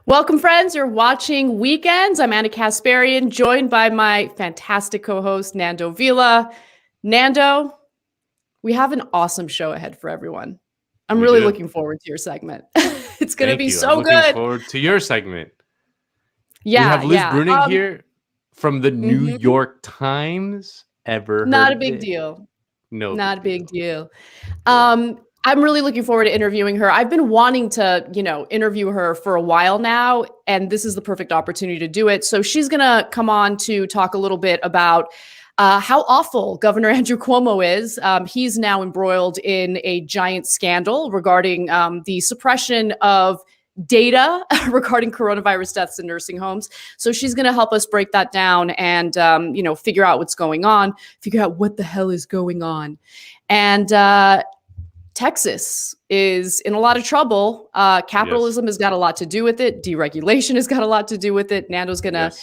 Welcome, friends. You're watching Weekends. I'm Anna Casparian, joined by my fantastic co-host, Nando Vila. Nando, we have an awesome show ahead for everyone. I'm really looking forward to your segment. It's going to be so I'm good. looking forward to your segment. Yeah, we have Liz Bruning here from the New York Times. Ever Not heard a big of it? deal. No, Not a big deal. Yeah. I'm really looking forward to interviewing her. I've been wanting to, interview her for a while now, and this is the perfect opportunity to do it. So she's going to come on to talk a little bit about how awful Governor Andrew Cuomo is. He's now embroiled in a giant scandal regarding the suppression of data regarding coronavirus deaths in nursing homes. So she's going to help us break that down and, figure out what's going on, figure out what the hell is going on. And Texas is in a lot of trouble. Capitalism has got a lot to do with it. Deregulation has got a lot to do with it. Nando's going to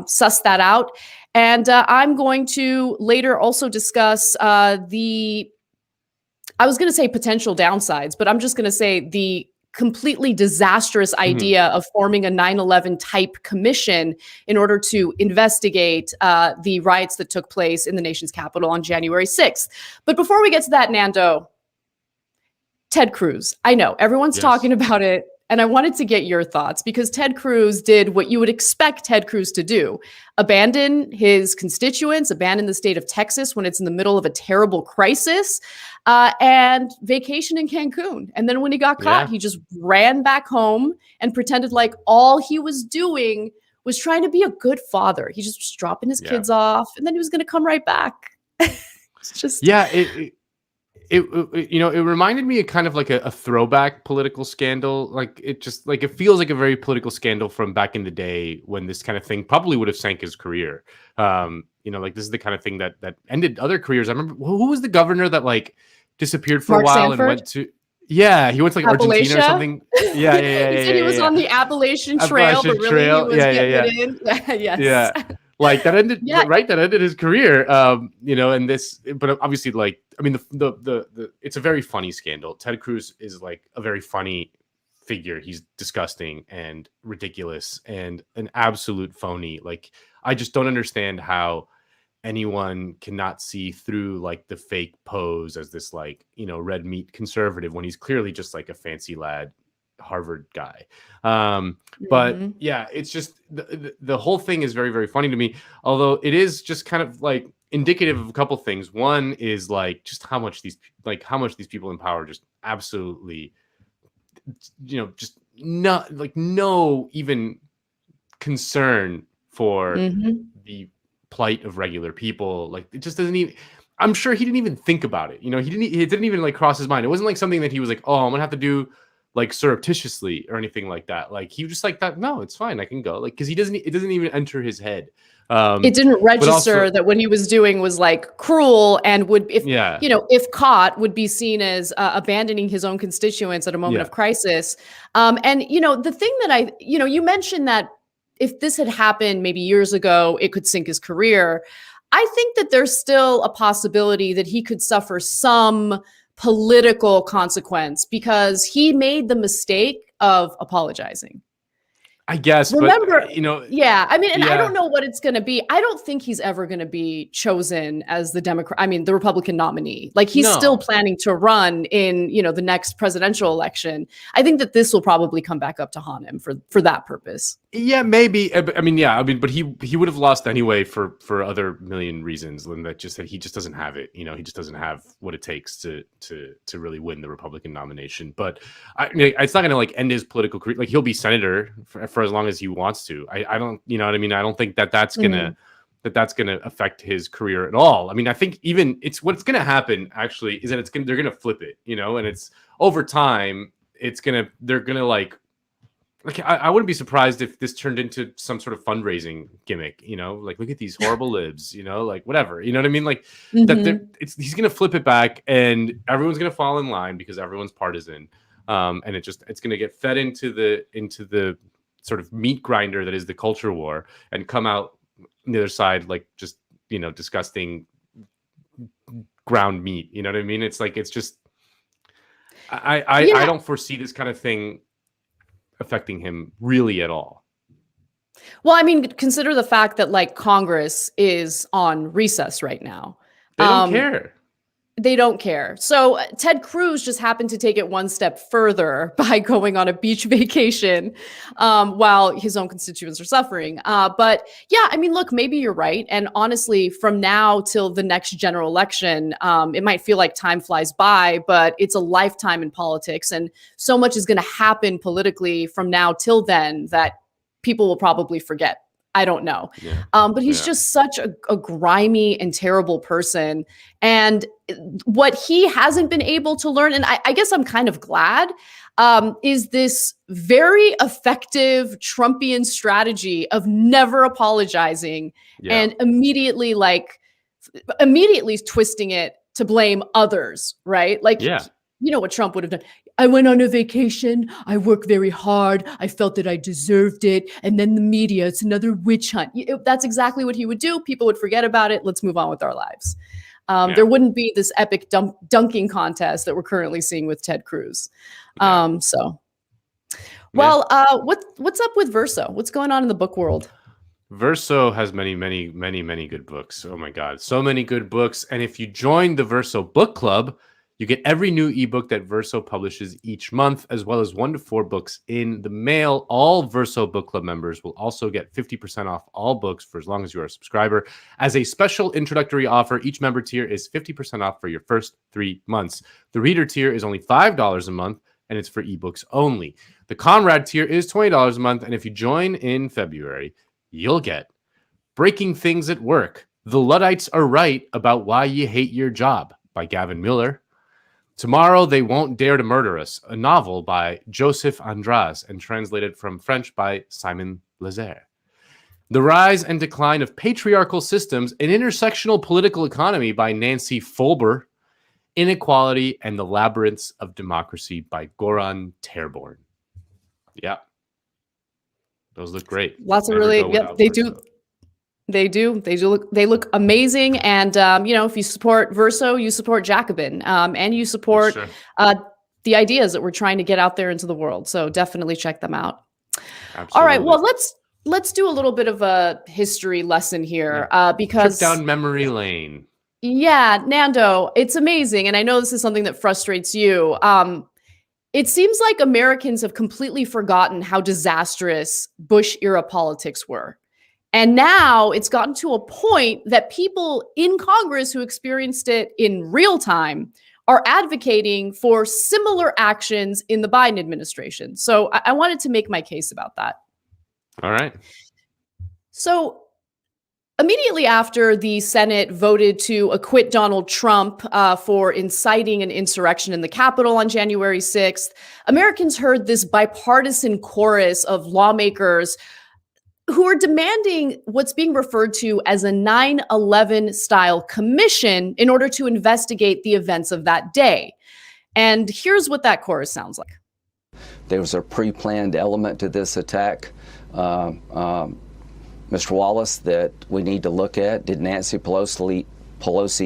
suss that out. And I'm going to later also discuss I was going to say potential downsides, but I'm just going to say the completely disastrous idea of forming a 9/11 type commission in order to investigate the riots that took place in the nation's capital on January 6th. But before we get to that, Nando, Ted Cruz. I know everyone's talking about it, and I wanted to get your thoughts because Ted Cruz did what you would expect Ted Cruz to do: abandon his constituents, abandon the state of Texas when it's in the middle of a terrible crisis, and vacation in Cancun. And then when he got caught, he just ran back home and pretended like all he was doing was trying to be a good father. He just was dropping his kids off, and then he was going to come right back. It's just It reminded me of kind of like a throwback political scandal. Like it feels like a very political scandal from back in the day when this kind of thing probably would have sank his career. This is the kind of thing that ended other careers. I remember who was the governor that like disappeared for Mark a while Sanford? and went to he went to like Argentina or something. He said he was on the Appalachian Trail, but really he was getting it in. Yes. Yeah. Like that ended that ended his career. And this, but obviously, like, I mean, the it's a very funny scandal. Ted Cruz is like a very funny figure. He's disgusting and ridiculous and an absolute phony. Like, I just don't understand how anyone cannot see through like the fake pose as this like, red meat conservative when he's clearly just like a fancy lad Harvard guy. But it's just the whole thing is very, very funny to me, although it is just kind of like indicative of a couple things. One is like just how much these people in power just absolutely, just not like no even concern for the plight of regular people. Like it just doesn't even, I'm sure he didn't even think about it. It didn't even like cross his mind. It wasn't like something that he was like, oh, I'm gonna have to do like surreptitiously or anything like that. Like he was just like that. No, it's fine. I can go. Like, cause it doesn't even enter his head. It didn't register that what he was doing was like cruel and would, if caught, would be seen as abandoning his own constituents at a moment of crisis. The thing that you mentioned that if this had happened maybe years ago, it could sink his career. I think that there's still a possibility that he could suffer some political consequence because he made the mistake of apologizing. I guess, remember, but, I don't know what it's going to be. I don't think he's ever going to be chosen as the the Republican nominee. Like he's still planning to run in, the next presidential election. I think that this will probably come back up to haunt him for that purpose. Yeah, maybe. But he would have lost anyway for other million reasons. And that he just doesn't have it. He just doesn't have what it takes to really win the Republican nomination. But it's not going to like end his political career. Like he'll be senator for as long as he wants to. I don't, you know what I mean? I don't think that's gonna affect his career at all. I mean, I think even what's gonna happen actually is that they're gonna flip it, and it's over time. They're gonna like I wouldn't be surprised if this turned into some sort of fundraising gimmick, like look at these horrible libs, like whatever, you know what I mean? Like he's gonna flip it back and everyone's gonna fall in line because everyone's partisan. And it's gonna get fed into the sort of meat grinder that is the culture war and come out on the other side like just disgusting ground meat. You know what I mean? It's like it's just I don't foresee this kind of thing affecting him really at all. Well, I mean, consider the fact that like Congress is on recess right now. They don't care. They don't care. So Ted Cruz just happened to take it one step further by going on a beach vacation while his own constituents are suffering. But yeah, I mean, look, maybe you're right. And honestly, from now till the next general election, it might feel like time flies by, but it's a lifetime in politics. And so much is going to happen politically from now till then that people will probably forget. I don't know. Yeah. But he's just such a grimy and terrible person. And what he hasn't been able to learn, and I guess I'm kind of glad, is this very effective Trumpian strategy of never apologizing and immediately twisting it to blame others, right? Like, you know what Trump would have done. I went on a vacation. I worked very hard. I felt that I deserved it. And then the media, it's another witch hunt. That's exactly what he would do. People would forget about it. Let's move on with our lives. There wouldn't be this epic dunking contest that we're currently seeing with Ted Cruz. What's up with Verso? What's going on in the book world? Verso has many good books. Oh my God. So many good books. And if you join the Verso book club, you get every new ebook that Verso publishes each month, as well as 1 to 4 books in the mail. All Verso book club members will also get 50% off all books for as long as you are a subscriber. As a special introductory offer, each member tier is 50% off for your first 3 months. The reader tier is only $5 a month, and it's for ebooks only. The Conrad tier is $20 a month, and if you join in February, you'll get Breaking Things at Work. The Luddites Are Right About Why You Hate Your Job by Gavin Miller. Tomorrow They Won't Dare to Murder Us, a novel by Joseph Andras and translated from French by Simon Lazare. The Rise and Decline of Patriarchal Systems, an Intersectional Political Economy by Nancy Folber. Inequality and the Labyrinths of Democracy by Goran Terborn. Yeah. Those look great. Lots of really, they do. They look amazing. And, if you support Verso, you support Jacobin, and you support the ideas that we're trying to get out there into the world. So definitely check them out. Absolutely. All right. Well, let's do a little bit of a history lesson here, because trip down memory lane. Yeah, Nando, it's amazing. And I know this is something that frustrates you. It seems like Americans have completely forgotten how disastrous Bush era politics were. And now it's gotten to a point that people in Congress who experienced it in real time are advocating for similar actions in the Biden administration. So I wanted to make my case about that. All right. So immediately after the Senate voted to acquit Donald Trump for inciting an insurrection in the Capitol on January 6th, Americans heard this bipartisan chorus of lawmakers who are demanding what's being referred to as a 9/11 style commission in order to investigate the events of that day. And here's what that chorus sounds like. There was a pre-planned element to this attack, Mr. Wallace, that we need to look at. Did Nancy Pelosi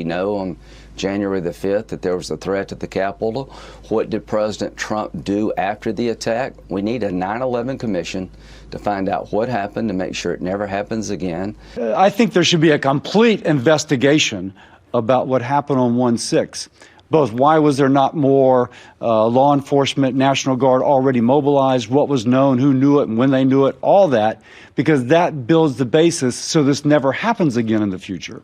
know on January the 5th that there was a threat to the Capitol? What did President Trump do after the attack? We need a 9/11 commission to find out what happened, to make sure it never happens again. I think there should be a complete investigation about what happened on 1/6. Both why was there not more law enforcement, National Guard already mobilized, what was known, who knew it, and when they knew it, all that, because that builds the basis so this never happens again in the future.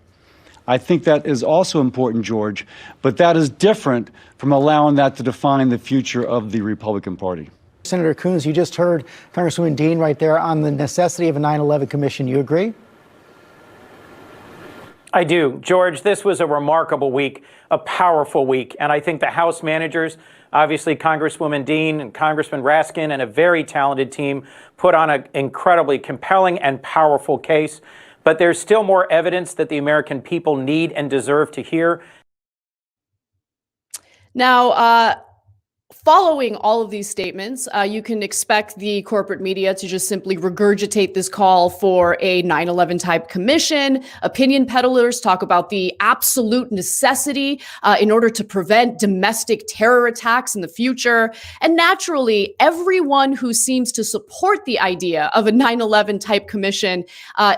I think that is also important, George, but that is different from allowing that to define the future of the Republican Party. Senator Coons, you just heard Congresswoman Dean right there on the necessity of a 9/11 commission. You agree? I do. George, this was a remarkable week, a powerful week. And I think the House managers, obviously Congresswoman Dean and Congressman Raskin, and a very talented team put on an incredibly compelling and powerful case. But there's still more evidence that the American people need and deserve to hear. Now, Following all of these statements, you can expect the corporate media to just simply regurgitate this call for a 9/11 type commission. Opinion peddlers talk about the absolute necessity in order to prevent domestic terror attacks in the future. And naturally, everyone who seems to support the idea of a 9/11 type commission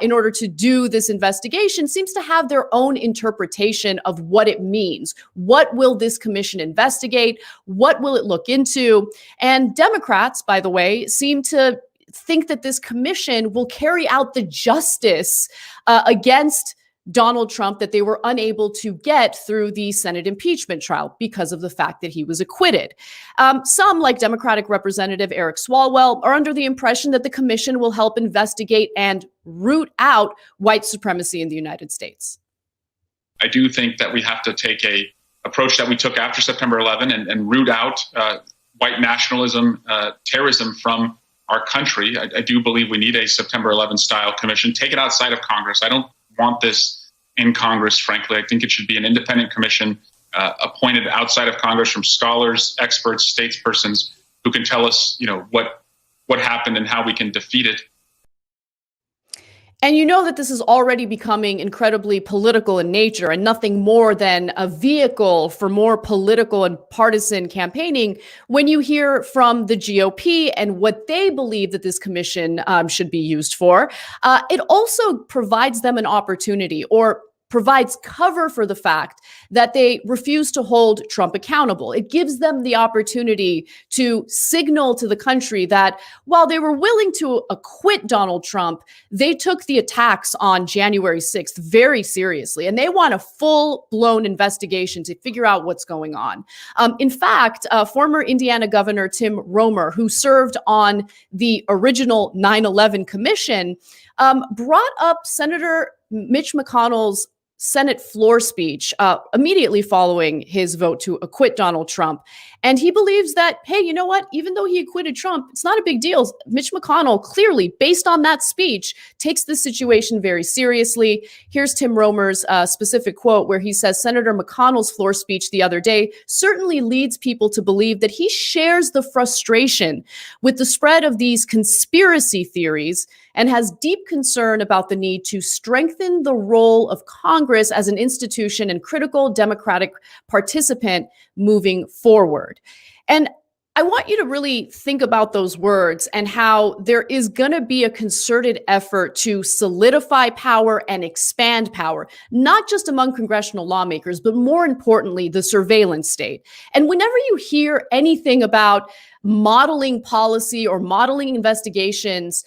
in order to do this investigation seems to have their own interpretation of what it means. What will this commission investigate? What will it look into? And Democrats, by the way, seem to think that this commission will carry out the justice against Donald Trump that they were unable to get through the Senate impeachment trial because of the fact that he was acquitted. Some, like Democratic Representative Eric Swalwell, are under the impression that the commission will help investigate and root out white supremacy in the United States. I do think that we have to take a approach that we took after September 11 and root out white nationalism, terrorism from our country. I do believe we need a September 11 style commission. Take it outside of Congress. I don't want this in Congress, frankly. I think it should be an independent commission appointed outside of Congress from scholars, experts, statespersons who can tell us, what happened and how we can defeat it. And you know that this is already becoming incredibly political in nature and nothing more than a vehicle for more political and partisan campaigning when you hear from the GOP and what they believe that this commission should be used for. It also provides them an opportunity, or provides cover for the fact that they refuse to hold Trump accountable. It gives them the opportunity to signal to the country that while they were willing to acquit Donald Trump, they took the attacks on January 6th very seriously, and they want a full-blown investigation to figure out what's going on. In fact, former Indiana Governor Tim Romer, who served on the original 9/11 commission, brought up Senator Mitch McConnell's Senate floor speech immediately following his vote to acquit Donald Trump. And he believes that, hey, you know what? Even though he acquitted Trump, it's not a big deal. Mitch McConnell clearly, based on that speech, takes this situation very seriously. Here's Tim Romer's specific quote where he says, Senator McConnell's floor speech the other day certainly leads people to believe that he shares the frustration with the spread of these conspiracy theories and has deep concern about the need to strengthen the role of Congress as an institution and critical democratic participant moving forward. And I want you to really think about those words and how there is going to be a concerted effort to solidify power and expand power, not just among congressional lawmakers, but more importantly, the surveillance state. And whenever you hear anything about modeling policy or modeling investigations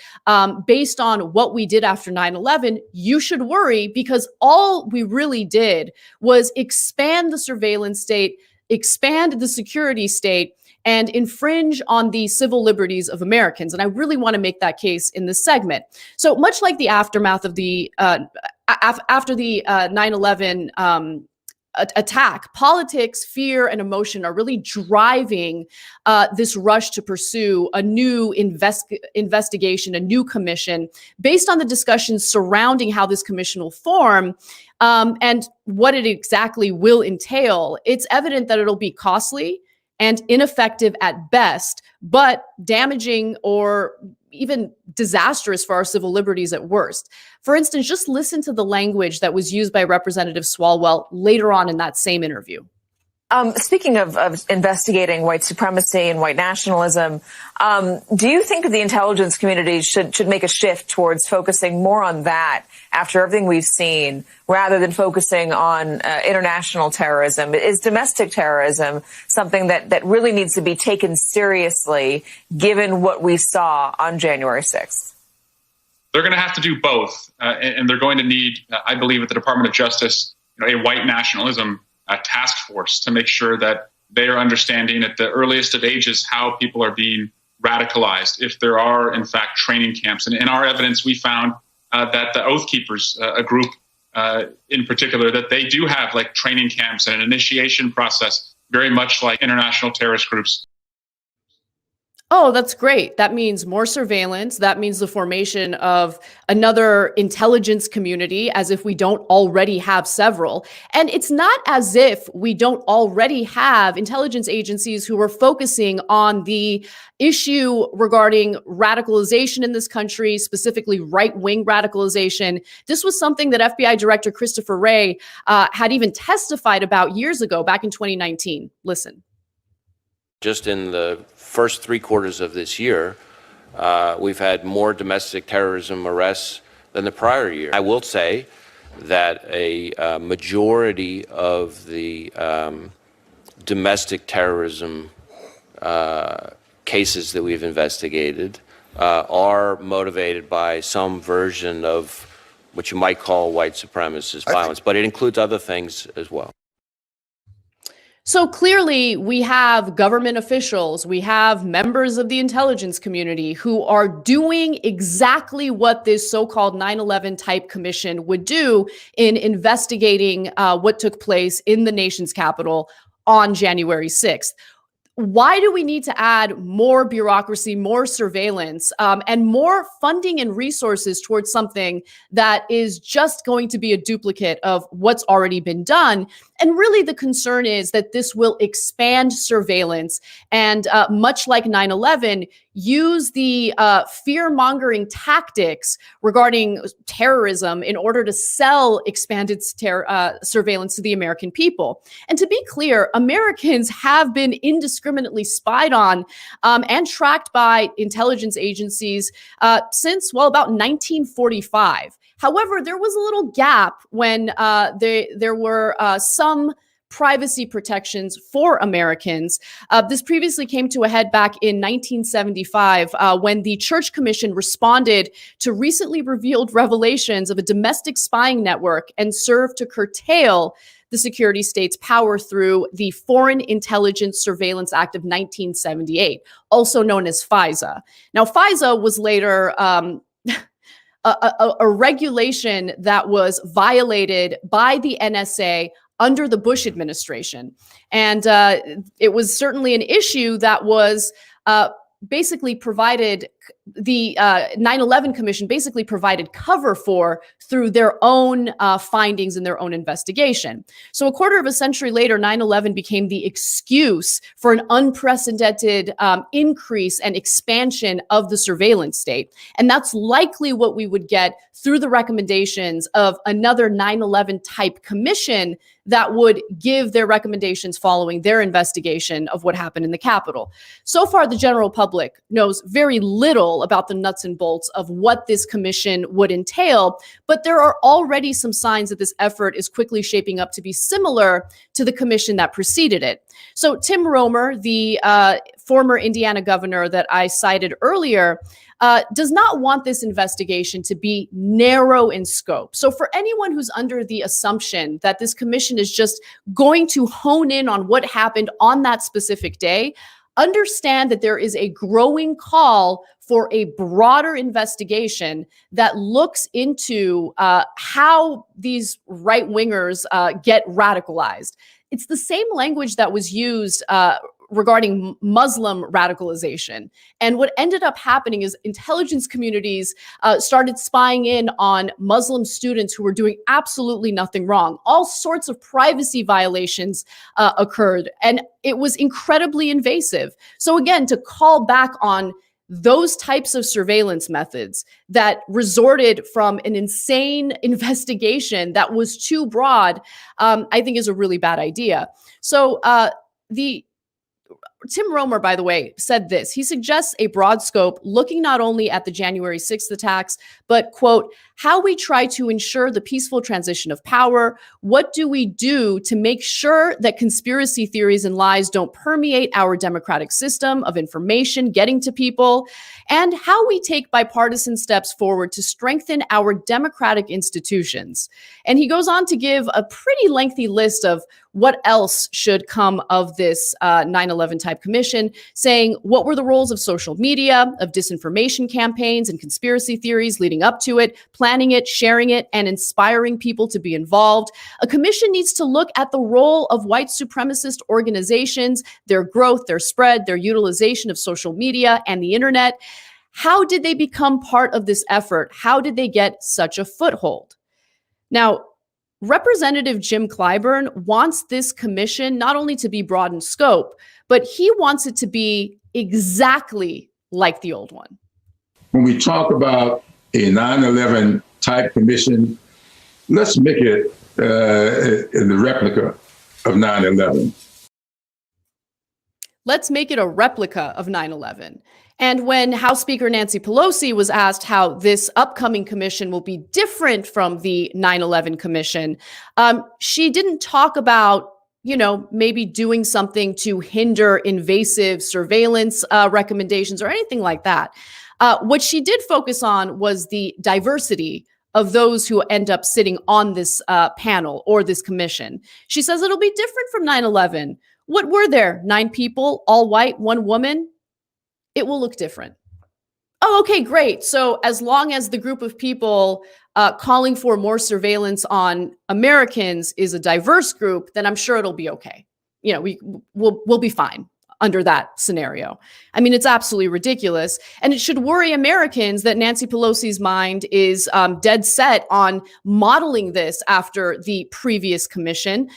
based on what we did after 9/11, you should worry, because all we really did was expand the surveillance state, expand the security state, and infringe on the civil liberties of Americans. And I really want to make that case in this segment. So much like the aftermath of the after the 9/11 attack, politics, fear, and emotion are really driving this rush to pursue a new investigation, a new commission, based on the discussions surrounding how this commission will form and what it exactly will entail. It's evident that it'll be costly and ineffective at best, but damaging or even disastrous for our civil liberties at worst. For instance, just listen to the language that was used by Representative Swalwell later on in that same interview. Speaking of investigating white supremacy and white nationalism, do you think the intelligence community should make a shift towards focusing more on that after everything we've seen, rather than focusing on international terrorism? Is domestic terrorism something that really needs to be taken seriously, given what we saw on January 6th? They're going to have to do both, and they're going to need, I believe, at the Department of Justice, a white nationalism task force to make sure that they are understanding at the earliest of ages how people are being radicalized, if there are, in fact, training camps. And in our evidence, we found that the Oath Keepers, a group in particular, that they do have like training camps and an initiation process, very much like international terrorist groups. Oh, that's great. That means more surveillance. That means the formation of another intelligence community, as if we don't already have several. And it's not as if we don't already have intelligence agencies who are focusing on the issue regarding radicalization in this country, specifically right-wing radicalization. This was something that FBI Director Christopher Wray had even testified about years ago, back in 2019. Listen. Just in the first 3 quarters of this year, we've had more domestic terrorism arrests than the prior year. I will say that a majority of the domestic terrorism cases that we've investigated are motivated by some version of what you might call white supremacist violence, but it includes other things as well. So clearly we have government officials, we have members of the intelligence community who are doing exactly what this so-called 9/11 type commission would do in investigating what took place in the nation's capital on January 6th. Why do we need to add more bureaucracy, more surveillance, and more funding and resources towards something that is just going to be a duplicate of what's already been done? And really the concern is that this will expand surveillance and much like 9/11, use the fear-mongering tactics regarding terrorism in order to sell expanded surveillance to the American people. And to be clear, Americans have been indiscriminately spied on and tracked by intelligence agencies since, well, about 1945. However, there was a little gap when there were some privacy protections for Americans. This previously came to a head back in 1975 when the Church Commission responded to recently revealed revelations of a domestic spying network and served to curtail the security state's power through the Foreign Intelligence Surveillance Act of 1978, also known as FISA. Now, FISA was later a regulation that was violated by the NSA under the Bush administration. And it was certainly an issue that was basically provided, the 9/11 Commission basically provided cover for through their own findings and their own investigation. So a quarter of a century later, 9/11 became the excuse for an unprecedented increase and expansion of the surveillance state. And that's likely what we would get through the recommendations of another 9/11 type commission that would give their recommendations following their investigation of what happened in the Capitol. So far, the general public knows very little about the nuts and bolts of what this commission would entail, but there are already some signs that this effort is quickly shaping up to be similar to the commission that preceded it. So Tim Romer, the former Indiana governor that I cited earlier, does not want this investigation to be narrow in scope. So for anyone who's under the assumption that this commission is just going to hone in on what happened on that specific day, understand that there is a growing call for a broader investigation that looks into how these right-wingers get radicalized. It's the same language that was used regarding Muslim radicalization. And what ended up happening is intelligence communities started spying in on Muslim students who were doing absolutely nothing wrong. All sorts of privacy violations occurred, and it was incredibly invasive. So again, to call back on those types of surveillance methods that resorted from an insane investigation that was too broad, I think is a really bad idea. So Tim Romer, by the way, said this. He suggests a broad scope looking not only at the January 6th attacks, but, quote, how we try to ensure the peaceful transition of power. What do we do to make sure that conspiracy theories and lies don't permeate our democratic system of information getting to people? And how we take bipartisan steps forward to strengthen our democratic institutions. And he goes on to give a pretty lengthy list of what else should come of this 9/11 type type commission, saying what were the roles of social media, of disinformation campaigns and conspiracy theories leading up to it, planning it, sharing it, and inspiring people to be involved. A commission needs to look at the role of white supremacist organizations, their growth, their spread, their utilization of social media and the internet. How did they become part of this effort? How did they get such a foothold? Now, Representative Jim Clyburn wants this commission not only to be broad in scope, but he wants it to be exactly like the old one. When we talk about a 9/11 type commission, let's make it in the replica of 9/11. Let's make it a replica of 9/11. And when House Speaker Nancy Pelosi was asked how this upcoming commission will be different from the 9/11 commission, she didn't talk about, maybe doing something to hinder invasive surveillance recommendations or anything like that. What she did focus on was the diversity of those who end up sitting on this panel or this commission. She says it'll be different from 9/11. What were there? 9 people, all white, 1 woman? It will look different. Oh, okay, great. So as long as the group of people calling for more surveillance on Americans is a diverse group, then I'm sure it'll be okay. We'll be fine under that scenario. I mean, it's absolutely ridiculous. And it should worry Americans that Nancy Pelosi's mind is dead set on modeling this after the previous commission.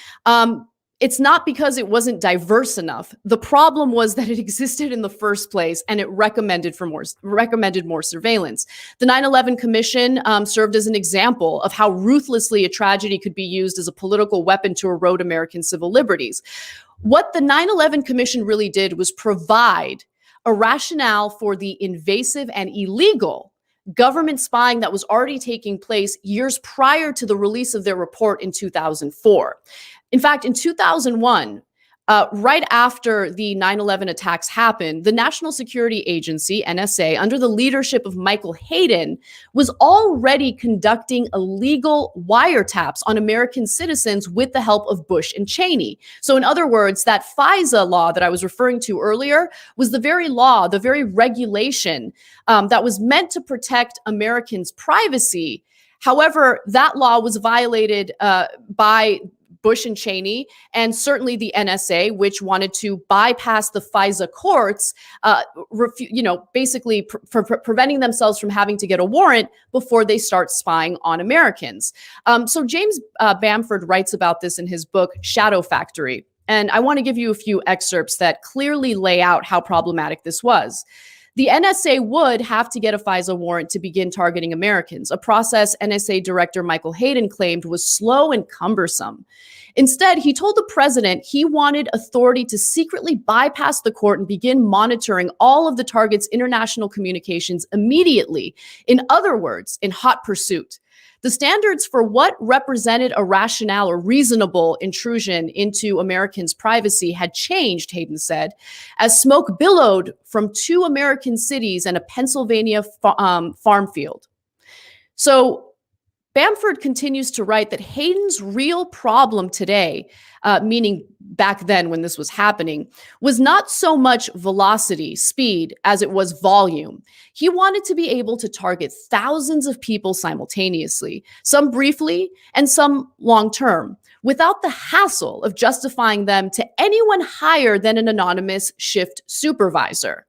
It's not because it wasn't diverse enough. The problem was that it existed in the first place and it recommended more surveillance. The 9/11 Commission served as an example of how ruthlessly a tragedy could be used as a political weapon to erode American civil liberties. What the 9/11 Commission really did was provide a rationale for the invasive and illegal government spying that was already taking place years prior to the release of their report in 2004. In fact, in 2001, right after the 9/11 attacks happened, the National Security Agency, NSA, under the leadership of Michael Hayden, was already conducting illegal wiretaps on American citizens with the help of Bush and Cheney. So in other words, that FISA law that I was referring to earlier was the very law, the very regulation that was meant to protect Americans' privacy. However, that law was violated by Bush and Cheney, and certainly the NSA, which wanted to bypass the FISA courts, basically preventing themselves from having to get a warrant before they start spying on Americans. So James Bamford writes about this in his book, Shadow Factory. And I want to give you a few excerpts that clearly lay out how problematic this was. The NSA would have to get a FISA warrant to begin targeting Americans, a process NSA Director Michael Hayden claimed was slow and cumbersome. Instead, he told the president he wanted authority to secretly bypass the court and begin monitoring all of the target's international communications immediately. In other words, in hot pursuit. The standards for what represented a rationale or reasonable intrusion into Americans' privacy had changed, Hayden said, as smoke billowed from 2 American cities and a Pennsylvania farm field. So Bamford continues to write that Hayden's real problem today, meaning back then when this was happening, was not so much velocity, speed, as it was volume. He wanted to be able to target thousands of people simultaneously, some briefly and some long-term, without the hassle of justifying them to anyone higher than an anonymous shift supervisor.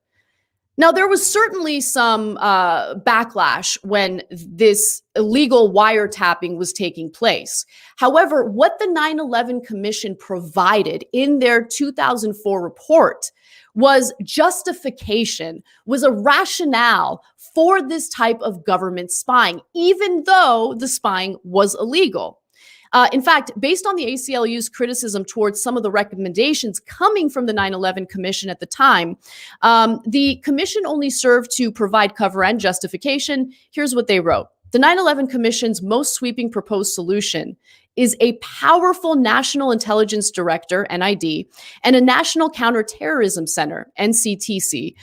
Now, there was certainly some backlash when this illegal wiretapping was taking place. However, what the 9/11 Commission provided in their 2004 report was justification, was a rationale for this type of government spying, even though the spying was illegal. In fact, based on the ACLU's criticism towards some of the recommendations coming from the 9/11 Commission at the time, the commission only served to provide cover and justification. Here's what they wrote. The 9/11 Commission's most sweeping proposed solution is a powerful National Intelligence Director, NID, and a National Counterterrorism Center, NCTC,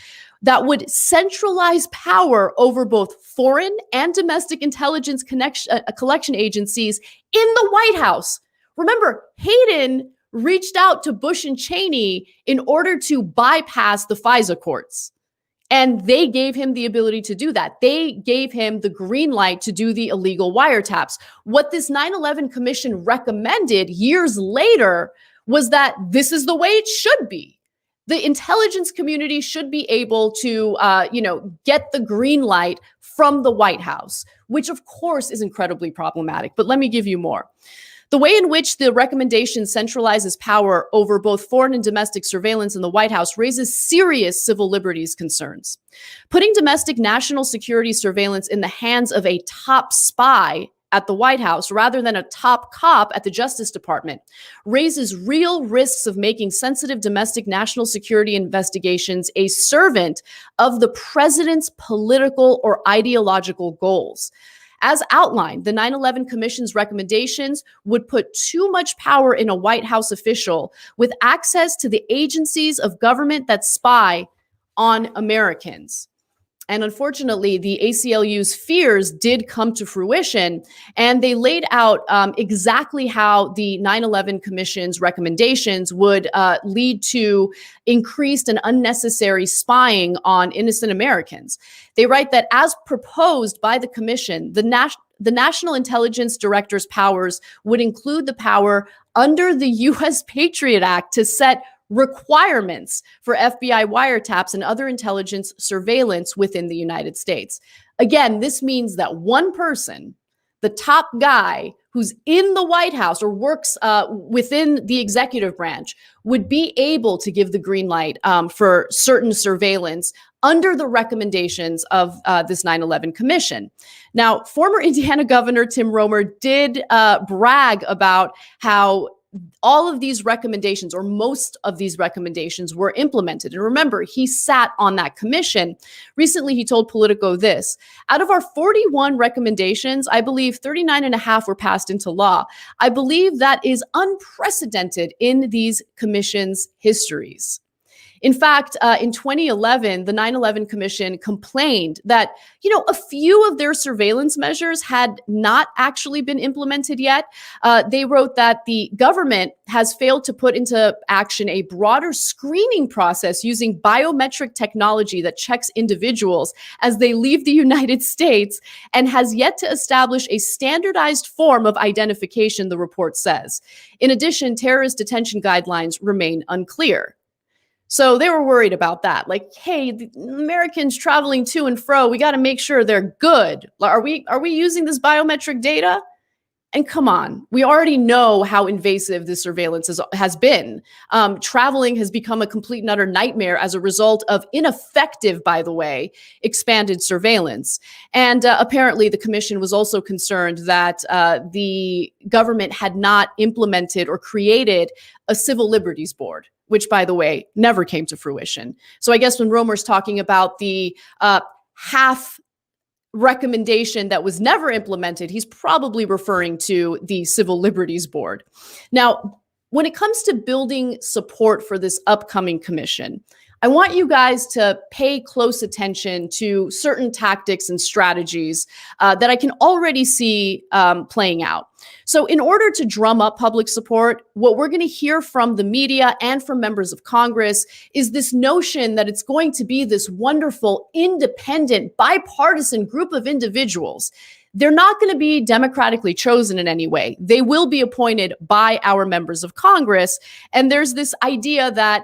that would centralize power over both foreign and domestic intelligence collection agencies in the White House. Remember, Hayden reached out to Bush and Cheney in order to bypass the FISA courts. And they gave him the ability to do that. They gave him the green light to do the illegal wiretaps. What this 9/11 Commission recommended years later was that this is the way it should be. The intelligence community should be able to, get the green light from the White House, which of course is incredibly problematic. But let me give you more. The way in which the recommendation centralizes power over both foreign and domestic surveillance in the White House raises serious civil liberties concerns. Putting domestic national security surveillance in the hands of a top spy at the White House rather than a top cop at the Justice Department raises real risks of making sensitive domestic national security investigations a servant of the president's political or ideological goals. As outlined, the 9/11 Commission's recommendations would put too much power in a White House official with access to the agencies of government that spy on Americans. And unfortunately, the ACLU's fears did come to fruition, and they laid out exactly how the 9/11 Commission's recommendations would lead to increased and unnecessary spying on innocent Americans. They write that as proposed by the Commission, the National Intelligence Director's powers would include the power under the U.S. Patriot Act to set requirements for FBI wiretaps and other intelligence surveillance within the United States. Again, this means that one person, the top guy who's in the White House or works within the executive branch, would be able to give the green light for certain surveillance under the recommendations of this 9/11 Commission. Now, former Indiana Governor Tim Romer did brag about how all of these recommendations, or most of these recommendations, were implemented. And remember, he sat on that commission. Recently, he told Politico this: out of our 41 recommendations, I believe 39 and a half were passed into law. I believe that is unprecedented in these commissions' histories. In fact, in 2011, the 9/11 Commission complained that, a few of their surveillance measures had not actually been implemented yet. They wrote that the government has failed to put into action a broader screening process using biometric technology that checks individuals as they leave the United States and has yet to establish a standardized form of identification, the report says. In addition, terrorist detention guidelines remain unclear. So they were worried about that. Like, hey, the Americans traveling to and fro, we got to make sure they're good. Are we using this biometric data? And come on, we already know how invasive this surveillance has been. Traveling has become a complete and utter nightmare as a result of ineffective, by the way, expanded surveillance. And apparently the commission was also concerned that the government had not implemented or created a civil liberties board, which, by the way, never came to fruition. So I guess when Romer's talking about the half recommendation that was never implemented, he's probably referring to the Civil Liberties Board. Now, when it comes to building support for this upcoming commission, I want you guys to pay close attention to certain tactics and strategies that I can already see playing out. So in order to drum up public support, what we're going to hear from the media and from members of Congress is this notion that it's going to be this wonderful, independent, bipartisan group of individuals. They're not going to be democratically chosen in any way. They will be appointed by our members of Congress. And there's this idea that,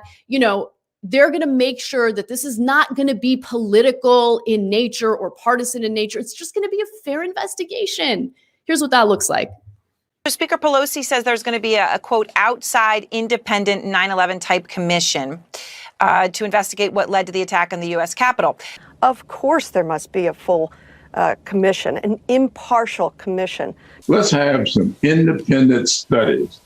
they're going to make sure that this is not going to be political in nature or partisan in nature. It's just going to be a fair investigation. Here's what that looks like. Speaker Pelosi says there's going to be a quote, outside independent 9/11 type commission to investigate what led to the attack on the U.S. Capitol. Of course, there must be a full commission, an impartial commission. Let's have some independent studies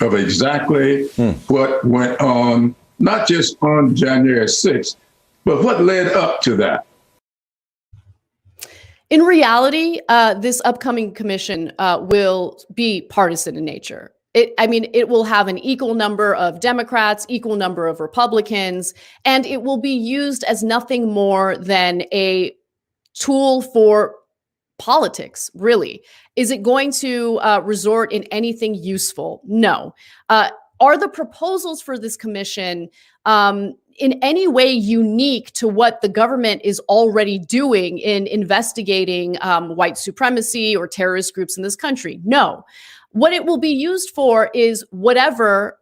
of exactly what went on, not just on January 6th, but what led up to that. In reality, this upcoming commission will be partisan in nature. It will have an equal number of Democrats, equal number of Republicans, and it will be used as nothing more than a tool for politics, really. Is it going to resort in anything useful? No. are the proposals for this commission in any way unique to what the government is already doing in investigating white supremacy or terrorist groups in this country? No. What it will be used for is whatever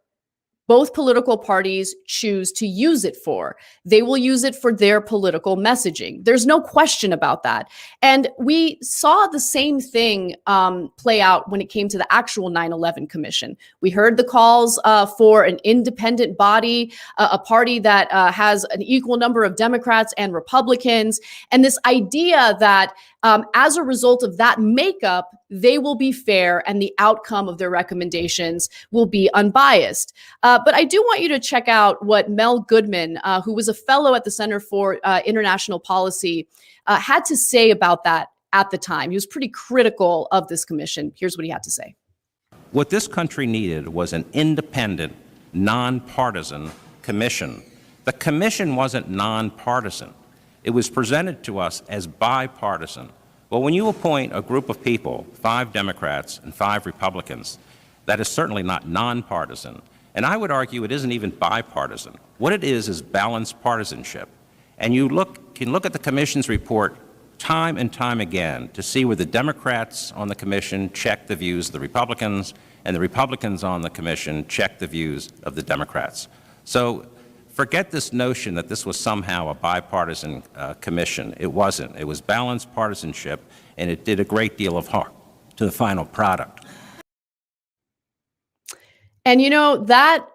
both political parties choose to use it for. They will use it for their political messaging. There's no question about that. And we saw the same thing play out when it came to the actual 9/11 Commission. We heard the calls for an independent body, a party that has an equal number of Democrats and Republicans, and this idea that as a result of that makeup, they will be fair and the outcome of their recommendations will be unbiased. But I do want you to check out what Mel Goodman, who was a fellow at the Center for International Policy, had to say about that at the time. He was pretty critical of this commission. Here's what he had to say. What this country needed was an independent, nonpartisan commission. The commission wasn't nonpartisan. It was presented to us as bipartisan. Well, when you appoint a group of people, 5 Democrats and 5 Republicans, that is certainly not nonpartisan. And I would argue it isn't even bipartisan. What it is balanced partisanship. And you can look at the commission's report time and time again to see where the Democrats on the commission check the views of the Republicans and the Republicans on the commission check the views of the Democrats. So forget this notion that this was somehow a bipartisan commission. It wasn't. It was balanced partisanship, and it did a great deal of harm to the final product. And, you know, that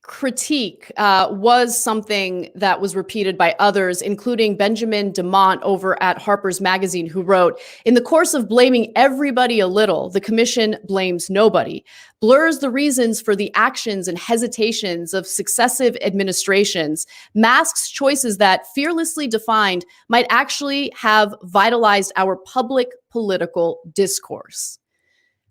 critique was something that was repeated by others, including Benjamin DeMont over at Harper's Magazine, who wrote, "In the course of blaming everybody a little, the commission blames nobody, blurs the reasons for the actions and hesitations of successive administrations, masks choices that, fearlessly defined, might actually have vitalized our public political discourse."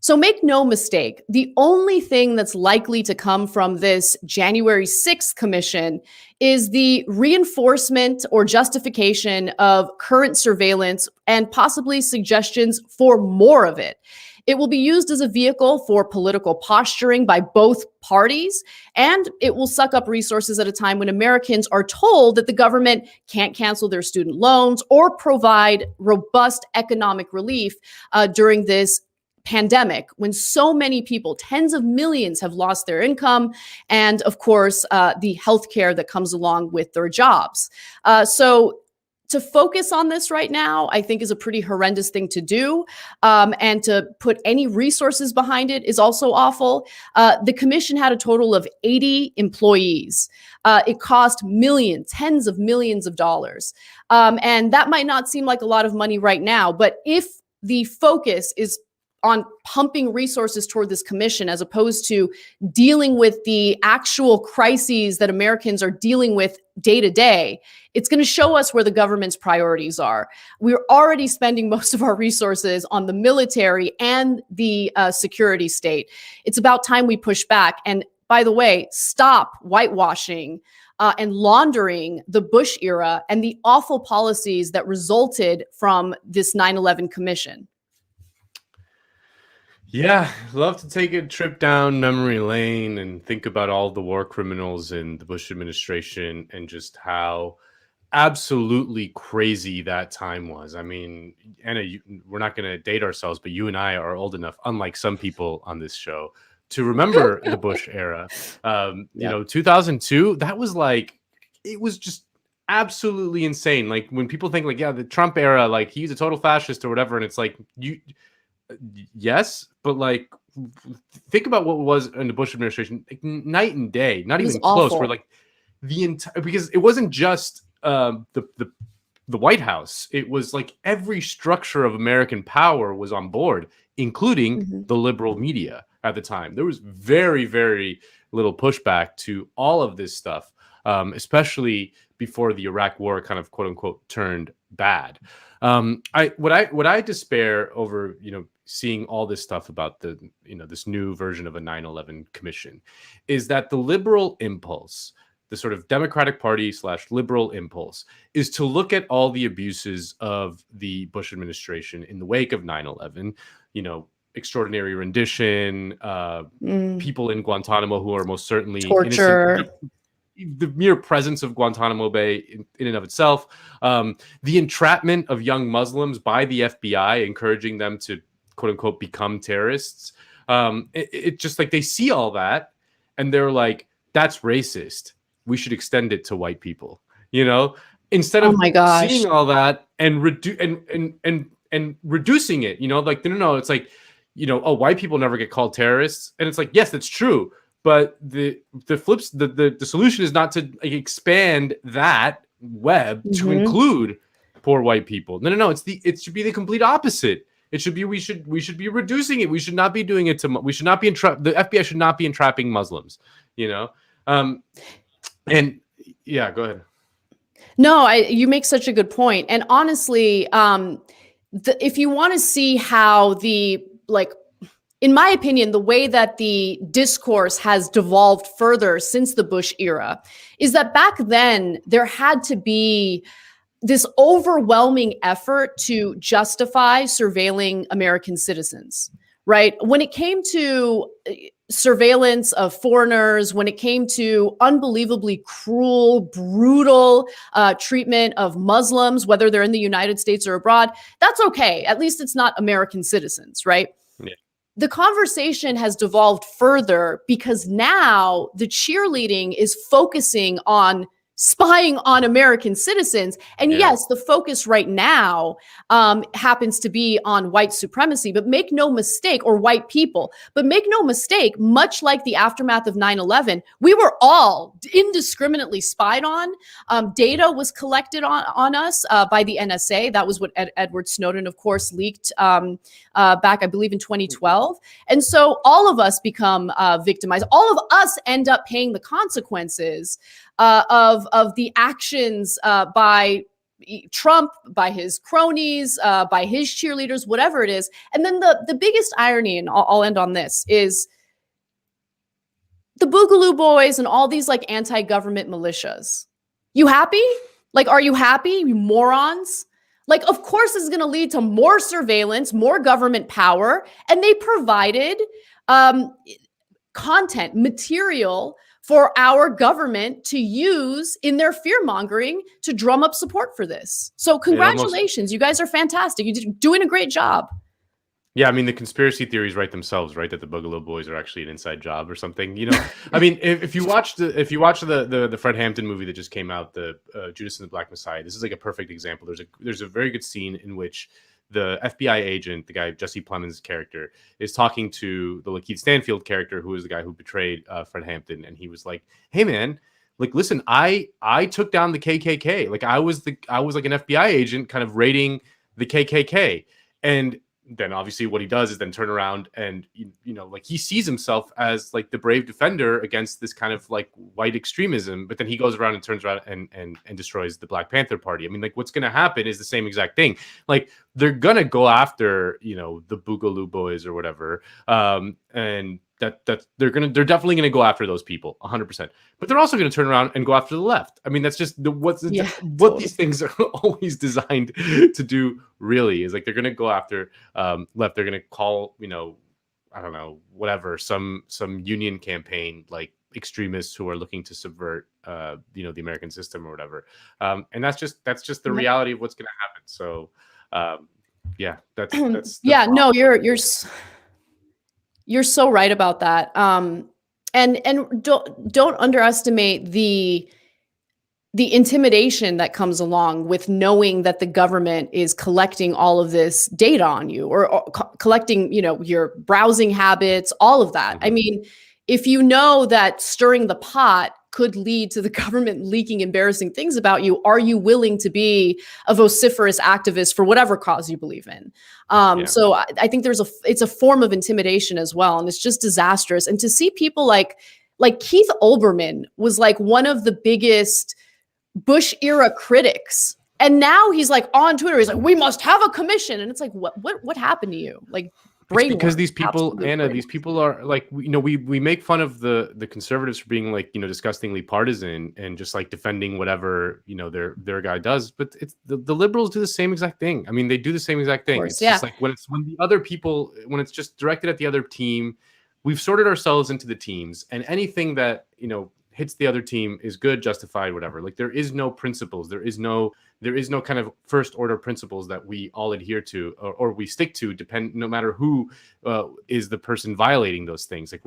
So make no mistake, the only thing that's likely to come from this January 6th commission is the reinforcement or justification of current surveillance and possibly suggestions for more of it. It will be used as a vehicle for political posturing by both parties, and it will suck up resources at a time when Americans are told that the government can't cancel their student loans or provide robust economic relief during this pandemic, when so many people, tens of millions, have lost their income, and of course, the healthcare that comes along with their jobs. So to focus on this right now, I think is a pretty horrendous thing to do. And to put any resources behind it is also awful. The commission had a total of 80 employees. It cost millions, tens of millions of dollars. And that might not seem like a lot of money right now, but if the focus is on pumping resources toward this commission as opposed to dealing with the actual crises that Americans are dealing with day to day, it's going to show us where the government's priorities are. We're already spending most of our resources on the military and the security state. It's about time we push back. And by the way, stop whitewashing and laundering the Bush era and the awful policies that resulted from this 9/11 commission. Yeah, love to take a trip down memory lane and think about all the war criminals in the Bush administration and just how absolutely crazy that time was. I mean, Anna, we're not going to date ourselves, but you and I are old enough, unlike some people on this show, to remember the Bush era. You know, 2002, that was like, it was just absolutely insane. Like when people think like, yeah, the Trump era, like he's a total fascist or whatever. And it's like, yes, but like think about what was in the Bush administration, like, night and day, not even close. We're like the entire, because it wasn't just the White House. It was like every structure of American power was on board, including the liberal media at the time. There was very, very little pushback to all of this stuff, especially before the Iraq War kind of quote unquote turned bad. What I despair over, you know, seeing all this stuff about the, you know, this new version of a 9/11 commission is that the liberal impulse, the sort of Democratic Party / liberal impulse, is to look at all the abuses of the Bush administration in the wake of 9/11, you know, extraordinary rendition, people in Guantanamo who are most certainly torture. Innocent. The mere presence of Guantanamo Bay in and of itself, the entrapment of young Muslims by the FBI, encouraging them to quote unquote become terrorists. It just like they see all that and they're like, that's racist. We should extend it to white people, you know, instead of seeing all that and reducing it, you know, like, no, it's like, you know, oh, white people never get called terrorists. And it's like, yes, that's true. But the solution is not to like, expand that web to include poor white people. No. It should be the complete opposite. It should be we should be reducing it. We should not be doing it to. We should not be the FBI should not be entrapping Muslims. You know, and yeah, go ahead. No, you make such a good point. And honestly, if you want to see how in my opinion, the way that the discourse has devolved further since the Bush era is that back then there had to be this overwhelming effort to justify surveilling American citizens, right? When it came to surveillance of foreigners, when it came to unbelievably cruel, brutal treatment of Muslims, whether they're in the United States or abroad, that's okay. At least it's not American citizens, right? Yeah. The conversation has devolved further because now the cheerleading is focusing on spying on American citizens. And yes, the focus right now happens to be on white supremacy, but make no mistake, or white people, but make no mistake, much like the aftermath of 9/11, we were all indiscriminately spied on. Data was collected on us by the NSA. That was what Edward Snowden, of course, leaked back, I believe, in 2012. And so all of us become victimized. All of us end up paying the consequences of the actions by Trump, by his cronies, by his cheerleaders, whatever it is. And then the biggest irony, and I'll end on this, is the Boogaloo Boys and all these like anti-government militias. You happy? Like, are you happy, you morons? Like, of course, this is going to lead to more surveillance, more government power, and they provided content, material for our government to use in their fear-mongering to drum up support for this. So congratulations, you guys are fantastic. You're doing a great job. Yeah, I mean, the conspiracy theories write themselves, right? That the Boogaloo Boys are actually an inside job or something. You know, I mean, if you watch the Fred Hampton movie that just came out, the Judas and the Black Messiah, this is like a perfect example. There's a very good scene in which the FBI agent, the guy Jesse Plemons' character, is talking to the Lakeith Stanfield character, who is the guy who betrayed Fred Hampton, and he was like, "Hey, man, like, listen, I took down the KKK. Like, I was like an FBI agent, kind of raiding the KKK." And then obviously what he does is then turn around and, you know, like he sees himself as like the brave defender against this kind of like white extremism, but then he goes around and turns around and destroys the Black Panther Party. I mean, like, what's going to happen is the same exact thing. Like, they're going to go after, you know, the Boogaloo Boys or whatever. And that they're definitely going to go after those people 100%, but they're also going to turn around and go after the left. I mean, that's just what these things are always designed to do, really, is like they're going to go after left. They're going to call, you know, I don't know, whatever, some union campaign, like extremists who are looking to subvert you know, the American system or whatever. And that's just the reality of what's going to happen. So yeah, that's yeah, no, you're so right about that. And don't underestimate the intimidation that comes along with knowing that the government is collecting all of this data on you, or collecting, you know, your browsing habits, all of that. I mean, if you know that stirring the pot could lead to the government leaking embarrassing things about you, are you willing to be a vociferous activist for whatever cause you believe in? So I think it's a form of intimidation as well. And it's just disastrous. And to see people like Keith Olbermann was like one of the biggest Bush era critics. And now he's like on Twitter, he's like, we must have a commission. And it's like, what happened to you? Like, brainwashed. Because these people, Absolutely Anna, these people are like, we make fun of the conservatives for being like, disgustingly partisan and just like defending whatever, their guy does. But it's the liberals do the same exact thing. I mean, they do the same exact thing. It's just like when the other people, when it's just directed at the other team, we've sorted ourselves into the teams, and anything that, hits the other team is good, justified, whatever. Like there is no principles. There is no kind of first order principles that we all adhere to or we stick to, no matter who is the person violating those things. Like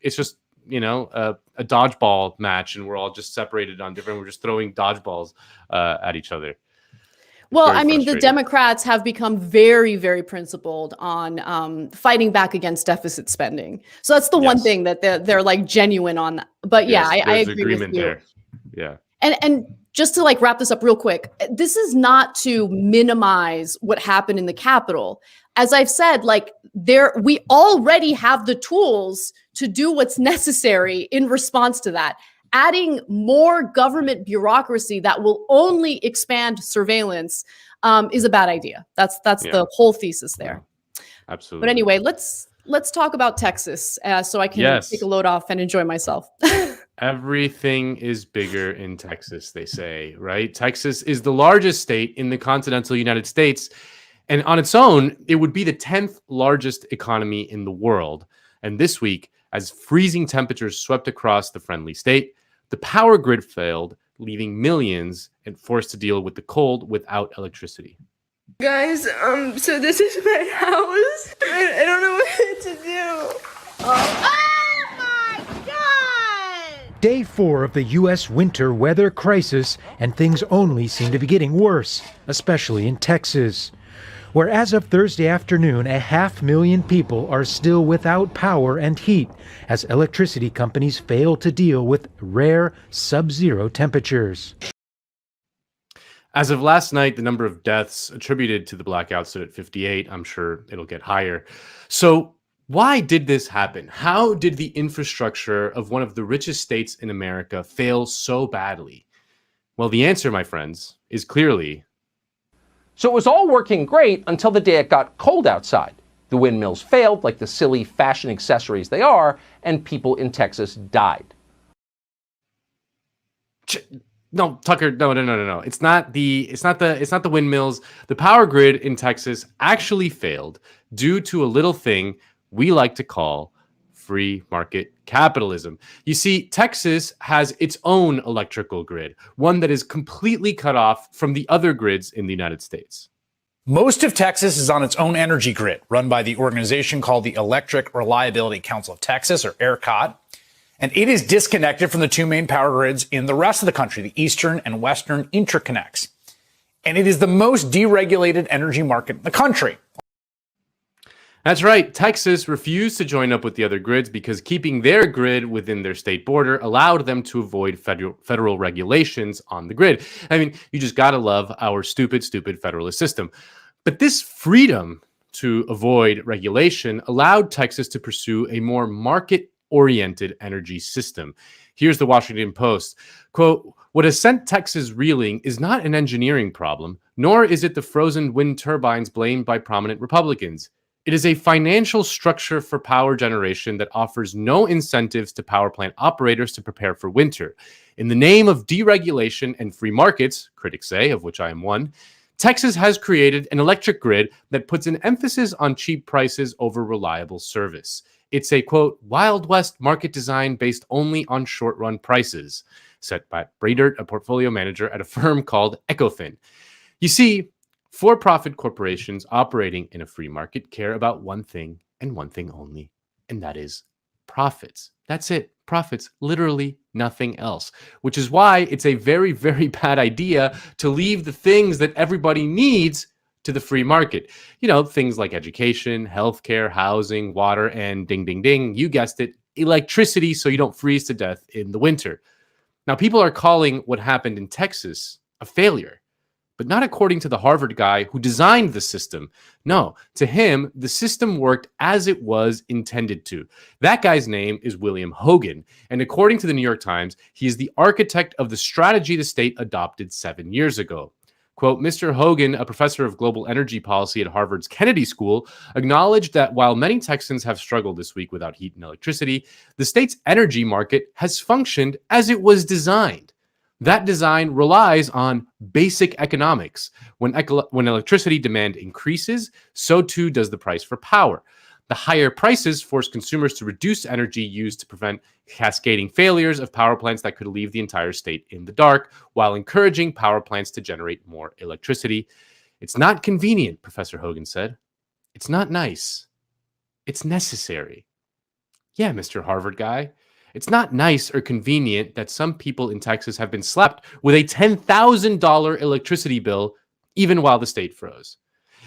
it's just a dodgeball match, and we're all just separated on different. We're just throwing dodgeballs at each other. Well, I mean, the Democrats have become very, very principled on fighting back against deficit spending. So that's the one thing that they're like genuine on. But yeah, I agree with you. There. Yeah. And just to like wrap this up real quick, this is not to minimize what happened in the Capitol. As I've said, like we already have the tools to do what's necessary in response to that. Adding more government bureaucracy that will only expand surveillance is a bad idea. That's the whole thesis there. Yeah, absolutely. But anyway, let's talk about Texas so I can take a load off and enjoy myself. Everything is bigger in Texas, they say, right? Texas is the largest state in the continental United States. And on its own, it would be the 10th largest economy in the world. And this week, as freezing temperatures swept across the friendly state, the power grid failed, leaving millions and forced to deal with the cold without electricity. Guys, so this is my house. I don't know what to do. Oh my God! Day 4 of the U.S. winter weather crisis, and things only seem to be getting worse, especially in Texas, where as of Thursday afternoon, 500,000 people are still without power and heat as electricity companies fail to deal with rare sub-zero temperatures. As of last night, the number of deaths attributed to the blackout stood at 58. I'm sure it'll get higher. So why did this happen? How did the infrastructure of one of the richest states in America fail so badly? Well, the answer, my friends, is clearly... So it was all working great until the day it got cold outside. The windmills failed, like the silly fashion accessories they are, and people in Texas died. No, Tucker, no. It's not the windmills. The power grid in Texas actually failed due to a little thing we like to call free market capitalism. You see, Texas has its own electrical grid, one that is completely cut off from the other grids in the United States. Most of Texas is on its own energy grid, run by the organization called the Electric Reliability Council of Texas, or ERCOT. And it is disconnected from the two main power grids in the rest of the country, the Eastern and Western interconnects. And it is the most deregulated energy market in the country. That's right. Texas refused to join up with the other grids because keeping their grid within their state border allowed them to avoid federal regulations on the grid. I mean, you just got to love our stupid federalist system. But this freedom to avoid regulation allowed Texas to pursue a more market-oriented energy system. Here's the Washington Post. Quote, "What has sent Texas reeling is not an engineering problem, nor is it the frozen wind turbines blamed by prominent Republicans. It is a financial structure for power generation that offers no incentives to power plant operators to prepare for winter. In the name of deregulation and free markets, critics say, of which I am one, Texas has created an electric grid that puts an emphasis on cheap prices over reliable service. It's a, quote, Wild West market design based only on short-run prices," said Pat Bradert, a portfolio manager at a firm called Ecofin. You see, for-profit corporations operating in a free market care about one thing and one thing only, and that is profits. That's it. Profits, literally nothing else, which is why it's a very, very bad idea to leave the things that everybody needs to the free market. You know, things like education, healthcare, housing, water, and ding, ding, ding, you guessed it, electricity, so you don't freeze to death in the winter. Now, people are calling what happened in Texas a failure, but not according to the Harvard guy who designed the system. No, to him, the system worked as it was intended to. That guy's name is William Hogan, and according to the New York Times, he is the architect of the strategy the state adopted 7 years ago. Quote, Mr. Hogan, a professor of global energy policy at Harvard's Kennedy School, acknowledged that while many Texans have struggled this week without heat and electricity, the state's energy market has functioned as it was designed. That design relies on basic economics. When electricity demand increases, so too does the price for power. The higher prices force consumers to reduce energy used to prevent cascading failures of power plants that could leave the entire state in the dark, while encouraging power plants to generate more electricity. It's not convenient, Professor Hogan said. It's not nice. It's necessary. Yeah, Mr. Harvard guy. It's not nice or convenient that some people in Texas have been slapped with a $10,000 electricity bill, even while the state froze.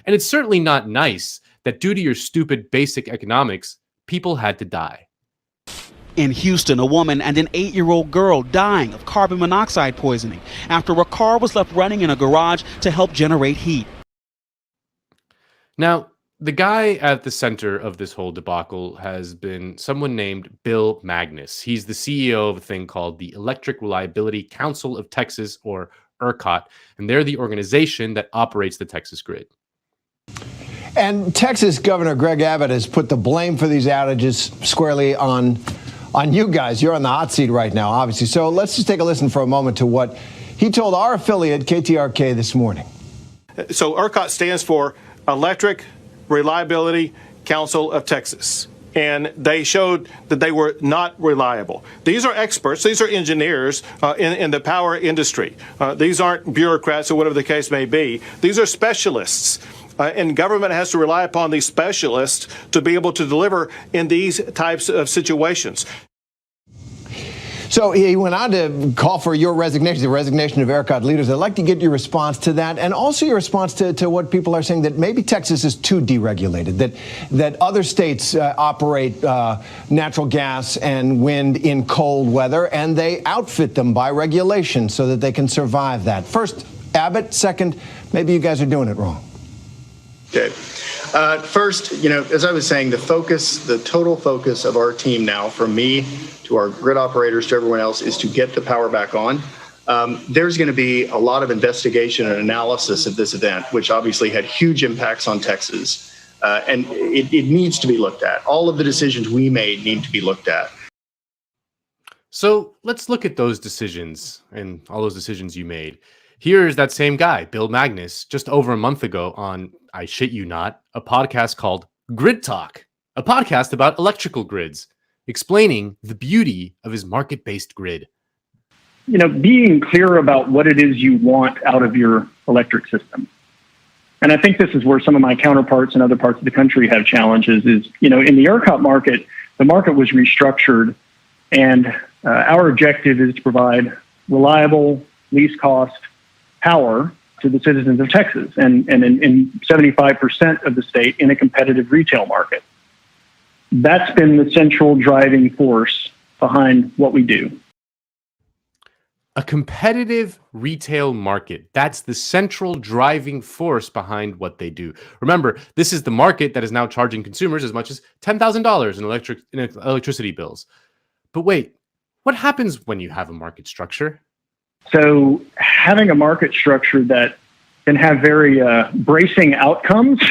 And it's certainly not nice that due to your stupid basic economics, people had to die. In Houston, a woman and an 8-year-old girl dying of carbon monoxide poisoning after a car was left running in a garage to help generate heat. Now, the guy at the center of this whole debacle has been someone named Bill Magnus. He's the CEO of a thing called the Electric Reliability Council of Texas, or ERCOT, and they're the organization that operates the Texas grid. And Texas Governor Greg Abbott has put the blame for these outages squarely on you guys. You're on the hot seat right now, obviously. So let's just take a listen for a moment to what he told our affiliate, KTRK, this morning. So ERCOT stands for Electric Reliability Council of Texas. And they showed that they were not reliable. These are experts. These are engineers in the power industry. These aren't bureaucrats or whatever the case may be. These are specialists. And government has to rely upon these specialists to be able to deliver in these types of situations. So he went on to call for your resignation, the resignation of ERCOT leaders. I'd like to get your response to that, and also your response to what people are saying, that maybe Texas is too deregulated, that other states operate natural gas and wind in cold weather, and they outfit them by regulation so that they can survive that. First, Abbott. Second, maybe you guys are doing it wrong. Okay. First, as I was saying, the total focus of our team now, from me to our grid operators to everyone else, is to get the power back on. There's going to be a lot of investigation and analysis of this event, which obviously had huge impacts on Texas. And it needs to be looked at. All of the decisions we made need to be looked at. So let's look at those decisions and all those decisions you made. Here's that same guy, Bill Magnus, just over a month ago on, I shit you not, a podcast called Grid Talk, a podcast about electrical grids, explaining the beauty of his market-based grid. Being clear about what it is you want out of your electric system. And I think this is where some of my counterparts in other parts of the country have challenges is, in the ERCOT market, the market was restructured, and our objective is to provide reliable, least cost power to the citizens of Texas and in 75% of the state in a competitive retail market. That's been the central driving force behind what we do. A competitive retail market. That's the central driving force behind what they do. Remember, this is the market that is now charging consumers as much as $10,000 in electricity bills. But wait, what happens when you have a market structure? So having a market structure that can have very bracing outcomes,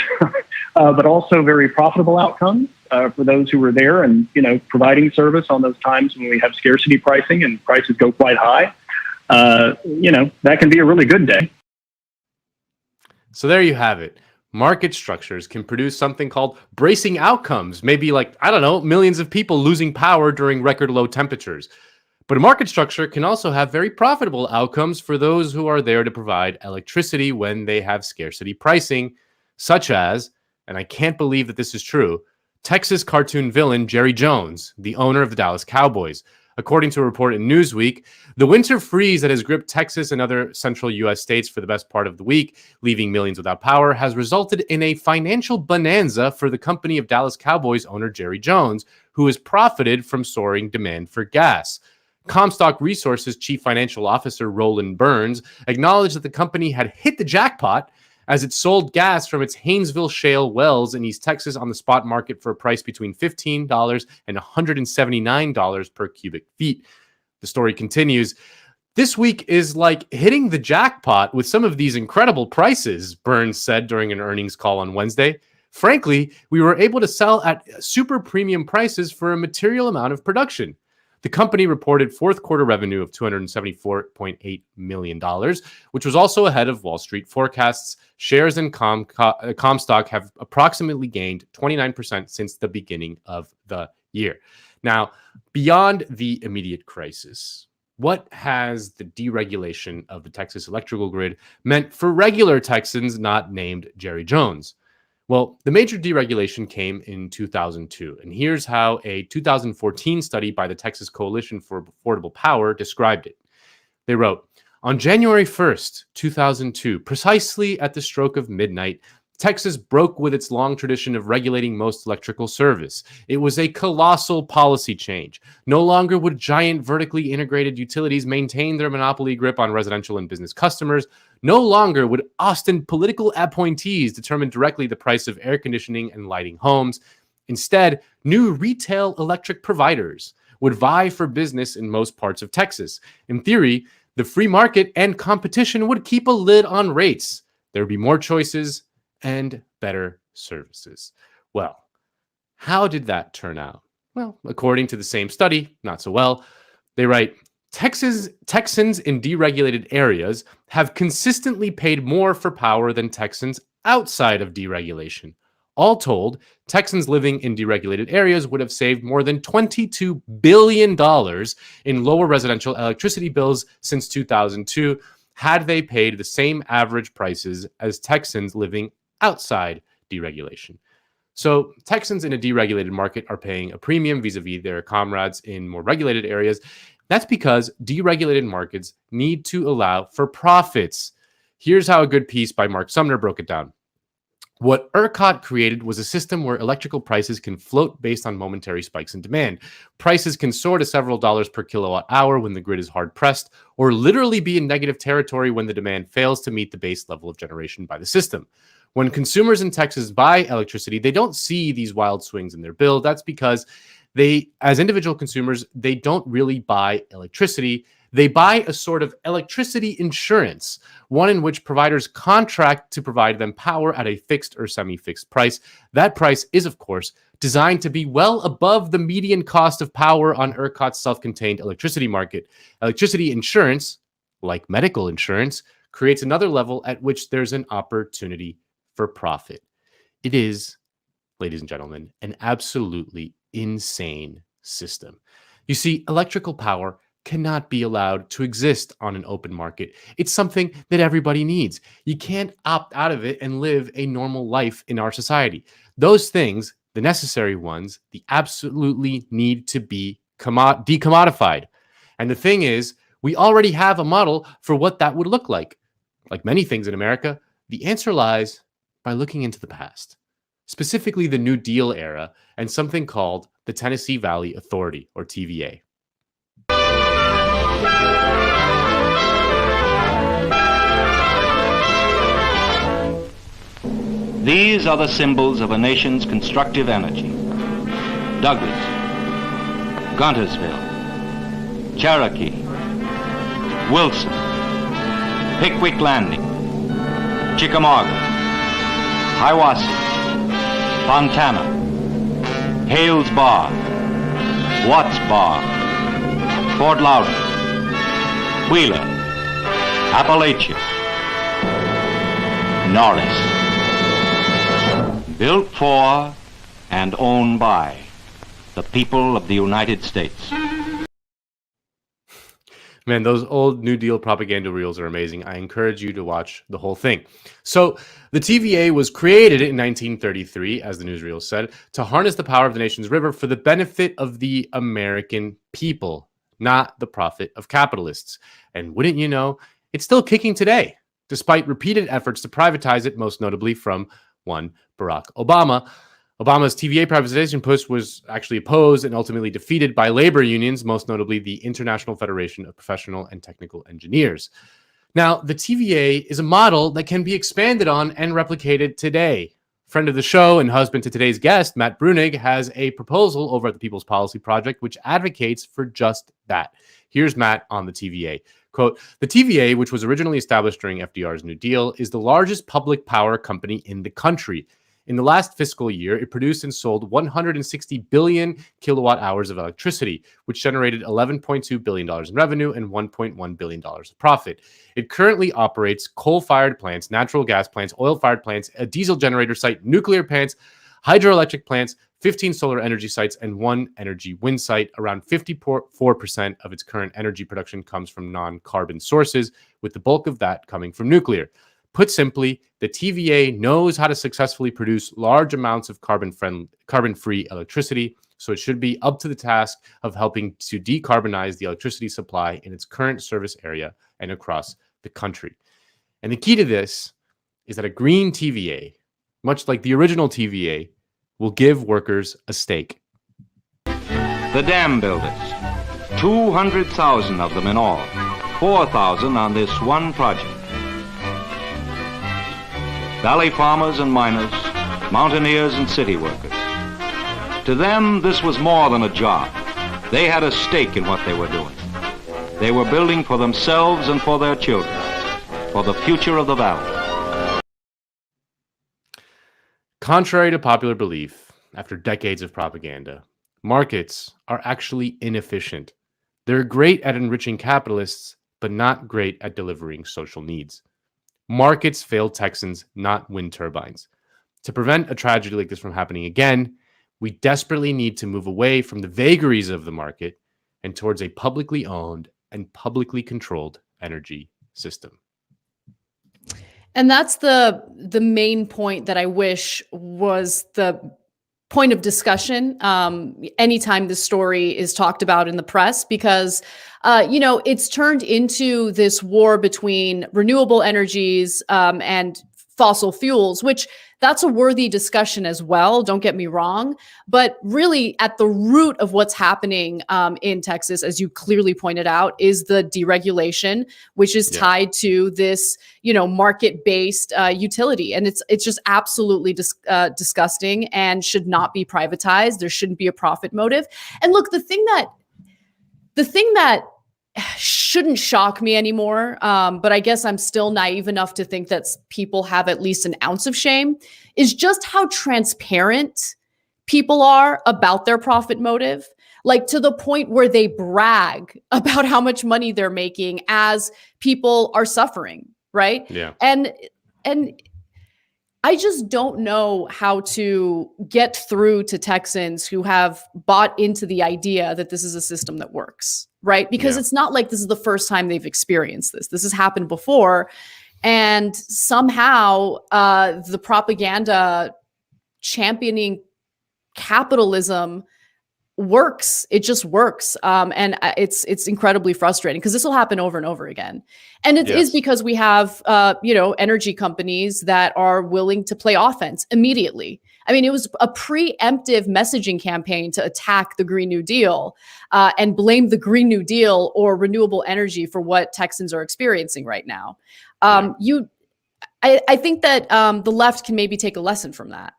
but also very profitable outcomes for those who are there and, providing service on those times when we have scarcity pricing and prices go quite high, that can be a really good day. So there you have it. Market structures can produce something called bracing outcomes, maybe millions of people losing power during record low temperatures. But a market structure can also have very profitable outcomes for those who are there to provide electricity when they have scarcity pricing, such as, and I can't believe that this is true, Texas cartoon villain Jerry Jones, the owner of the Dallas Cowboys. According to a report in Newsweek, the winter freeze that has gripped Texas and other central U.S. states for the best part of the week, leaving millions without power, has resulted in a financial bonanza for the company of Dallas Cowboys owner Jerry Jones, who has profited from soaring demand for gas. Comstock Resources Chief Financial Officer Roland Burns acknowledged that the company had hit the jackpot as it sold gas from its Haynesville shale wells in East Texas on the spot market for a price between $15 and $179 per cubic feet. The story continues. This week is like hitting the jackpot with some of these incredible prices, Burns said during an earnings call on Wednesday. Frankly, we were able to sell at super premium prices for a material amount of production. The company reported fourth quarter revenue of $274.8 million, which was also ahead of Wall Street forecasts. Shares in Comstock have approximately gained 29% since the beginning of the year. Now, beyond the immediate crisis, what has the deregulation of the Texas electrical grid meant for regular Texans not named Jerry Jones? Well, the major deregulation came in 2002, and here's how a 2014 study by the Texas Coalition for Affordable Power described it. They wrote, on January 1st, 2002, precisely at the stroke of midnight, Texas broke with its long tradition of regulating most electrical service. It was a colossal policy change. No longer would giant vertically integrated utilities maintain their monopoly grip on residential and business customers. No longer would Austin political appointees determine directly the price of air conditioning and lighting homes. Instead, new retail electric providers would vie for business in most parts of Texas. In theory, the free market and competition would keep a lid on rates. There would be more choices and better services. Well, how did that turn out? Well, according to the same study, not so well. They write, Texans in deregulated areas have consistently paid more for power than Texans outside of deregulation. All told, Texans living in deregulated areas would have saved more than $22 billion in lower residential electricity bills since 2002 had they paid the same average prices as Texans living outside deregulation. So Texans in a deregulated market are paying a premium vis-a-vis their comrades in more regulated areas. That's because deregulated markets need to allow for profits. Here's how a good piece by Mark Sumner broke it down. What ERCOT created was a system where electrical prices can float based on momentary spikes in demand. Prices can soar to several dollars per kilowatt hour when the grid is hard pressed, or literally be in negative territory when the demand fails to meet the base level of generation by the system. When consumers in Texas buy electricity, they don't see these wild swings in their bill. That's because they, as individual consumers, they don't really buy electricity. They buy a sort of electricity insurance, one in which providers contract to provide them power at a fixed or semi-fixed price. That price is, of course, designed to be well above the median cost of power on ERCOT's self-contained electricity market. Electricity insurance, like medical insurance, creates another level at which there's an opportunity for profit. It is, ladies and gentlemen, an absolutely insane system. You see, electrical power cannot be allowed to exist on an open market. It's something that everybody needs. You can't opt out of it and live a normal life in our society. Those things, the necessary ones, they absolutely need to be decommodified. And the thing is, we already have a model for what that would look like. Like many things in America, the answer lies by looking into the past, specifically the New Deal era and something called the Tennessee Valley Authority, or TVA. These are the symbols of a nation's constructive energy. Douglas, Guntersville, Cherokee, Wilson, Pickwick Landing, Chickamauga, Hiwassee, Fontana, Hales Bar, Watts Bar, Fort Loudon, Wheeler, Appalachia, Norris. Built for and owned by the people of the United States. Man, those old New Deal propaganda reels are amazing. I encourage you to watch the whole thing. So the TVA was created in 1933, as the newsreel said, to harness the power of the nation's river for the benefit of the American people, not the profit of capitalists. And wouldn't you know, it's still kicking today, despite repeated efforts to privatize it, most notably from one Barack Obama. Obama's TVA privatization push was actually opposed and ultimately defeated by labor unions, most notably the International Federation of Professional and Technical Engineers. Now, the TVA is a model that can be expanded on and replicated today. Friend of the show and husband to today's guest, Matt Brunig, has a proposal over at the People's Policy Project which advocates for just that. Here's Matt on the TVA. Quote, the TVA, which was originally established during FDR's New Deal, is the largest public power company in the country. In the last fiscal year, it produced and sold 160 billion kilowatt hours of electricity, which generated $11.2 billion in revenue and $1.1 billion of profit. It currently operates coal-fired plants, natural gas plants, oil-fired plants, a diesel generator site, nuclear plants, hydroelectric plants, 15 solar energy sites, and 1 energy wind site. Around 54% of its current energy production comes from non-carbon sources, with the bulk of that coming from nuclear. Put simply, the TVA knows how to successfully produce large amounts of carbon-free electricity, so it should be up to the task of helping to decarbonize the electricity supply in its current service area and across the country. And the key to this is that a green TVA, much like the original TVA, will give workers a stake. The dam builders, 200,000 of them in all, 4,000 on this one project. Valley farmers and miners, mountaineers and city workers. To them, this was more than a job. They had a stake in what they were doing. They were building for themselves and for their children, for the future of the valley. Contrary to popular belief, after decades of propaganda, markets are actually inefficient. They're great at enriching capitalists, but not great at delivering social needs. Markets fail Texans, not wind turbines. To prevent a tragedy like this from happening again, we desperately need to move away from the vagaries of the market and towards a publicly owned and publicly controlled energy system. And that's the main point that I wish was the point of discussion anytime this story is talked about in the press, because it's turned into this war between renewable energies and fossil fuels, which that's a worthy discussion as well. Don't get me wrong. But really at the root of what's happening in Texas, as you clearly pointed out, is the deregulation, which is tied to this, market-based utility. And it's just absolutely disgusting and should not be privatized. There shouldn't be a profit motive. And look, the thing that shouldn't shock me anymore, but I guess I'm still naive enough to think that people have at least an ounce of shame, is just how transparent people are about their profit motive, like to the point where they brag about how much money they're making as people are suffering, right? Yeah. And I just don't know how to get through to Texans who have bought into the idea that this is a system that works, right? Because it's not like this is the first time they've experienced this. This has happened before. And somehow the propaganda championing capitalism works. It just works. And it's incredibly frustrating because this will happen over and over again. And it is because we have, energy companies that are willing to play offense immediately. I mean, it was a preemptive messaging campaign to attack the Green New Deal and blame the Green New Deal or renewable energy for what Texans are experiencing right now. I think that the left can maybe take a lesson from that,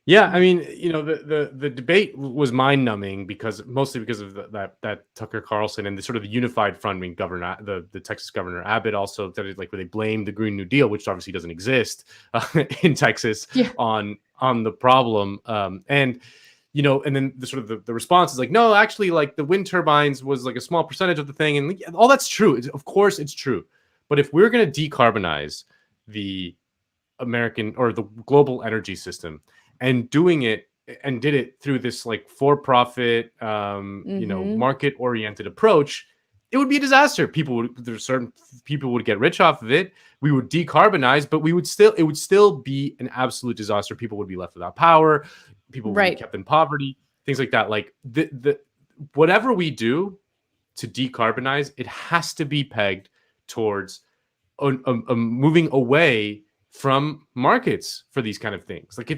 Yeah, I mean, the debate was mind-numbing mostly because of that Tucker Carlson and the sort of the unified front. I mean, the Texas Governor Abbott also did it, where they blamed the Green New Deal, which obviously doesn't exist in Texas, on the problem. And then the response is like, no, actually, like the wind turbines was like a small percentage of the thing, and all that's true. Of course, it's true. But if we're going to decarbonize the American or the global energy system, and did it through this like for-profit, market-oriented approach, it would be a disaster. Certain people would get rich off of it. We would decarbonize, but it would still be an absolute disaster. People would be left without power. People would be kept in poverty, things like that. Like whatever we do to decarbonize, it has to be pegged towards moving away from markets for these kind of things. Like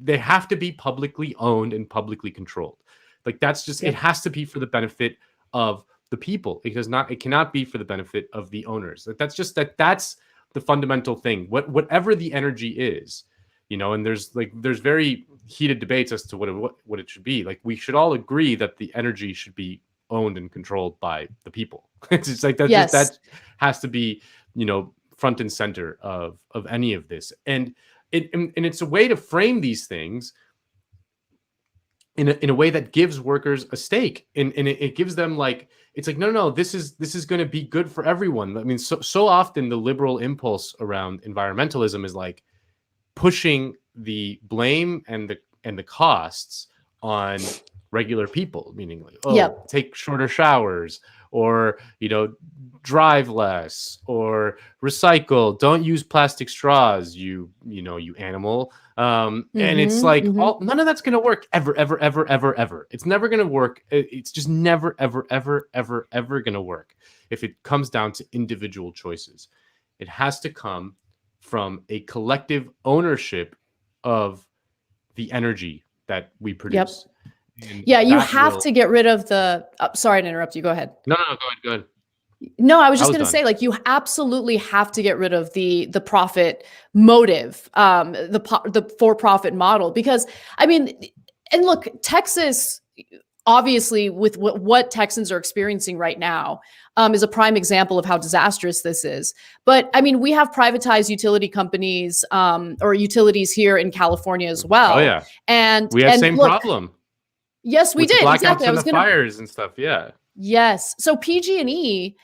they have to be publicly owned and publicly controlled. Like that's just, it has to be for the benefit of the people. It cannot be for the benefit of the owners. Like that's the fundamental thing. Whatever the energy is, and there's very heated debates as to what it should be. Like we should all agree that the energy should be owned and controlled by the people. It's just like that. Yes. That has to be, front and center of any of this. And it's a way to frame these things in a way that gives workers a stake, and it gives them like, it's like, no, this is going to be good for everyone. I mean, so often the liberal impulse around environmentalism is like pushing the blame and the costs on regular people, meaning like, take shorter showers, or drive less, or recycle, don't use plastic straws, you animal. And it's like none of that's going to work ever. It's never going to work. It's just never ever going to work if it comes down to individual choices. It has to come from a collective ownership of the energy that we produce. Yeah, you have to get rid of the sorry to interrupt you, go ahead. No, go ahead. No, I was just going to say, like, you absolutely have to get rid of the profit motive, the for-profit model, because I mean, and look, Texas, obviously, with what Texans are experiencing right now, is a prime example of how disastrous this is. But I mean, we have privatized utility companies, or utilities here in California as well. Oh yeah, and we have the same problem. Yes, we did. Exactly. I was going to fires and stuff. Yeah. Yes. So PG&E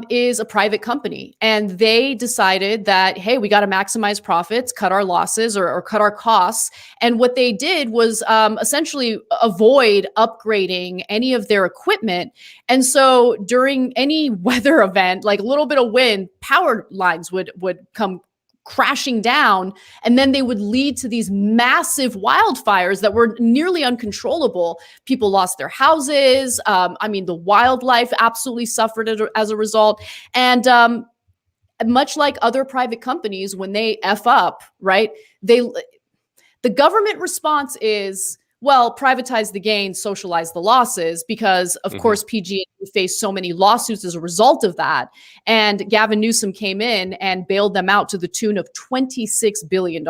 is a private company, and they decided that, hey, we got to maximize profits, cut our losses, or cut our costs. And what they did was essentially avoid upgrading any of their equipment. And so during any weather event, like a little bit of wind, power lines would come crashing down, and then they would lead to these massive wildfires that were nearly uncontrollable. People lost their houses. I mean, the wildlife absolutely suffered as a result. And much like other private companies, when they F up, right, the government response is, well, privatize the gains, socialize the losses, because of course PG&E faced so many lawsuits as a result of that. And Gavin Newsom came in and bailed them out to the tune of $26 billion.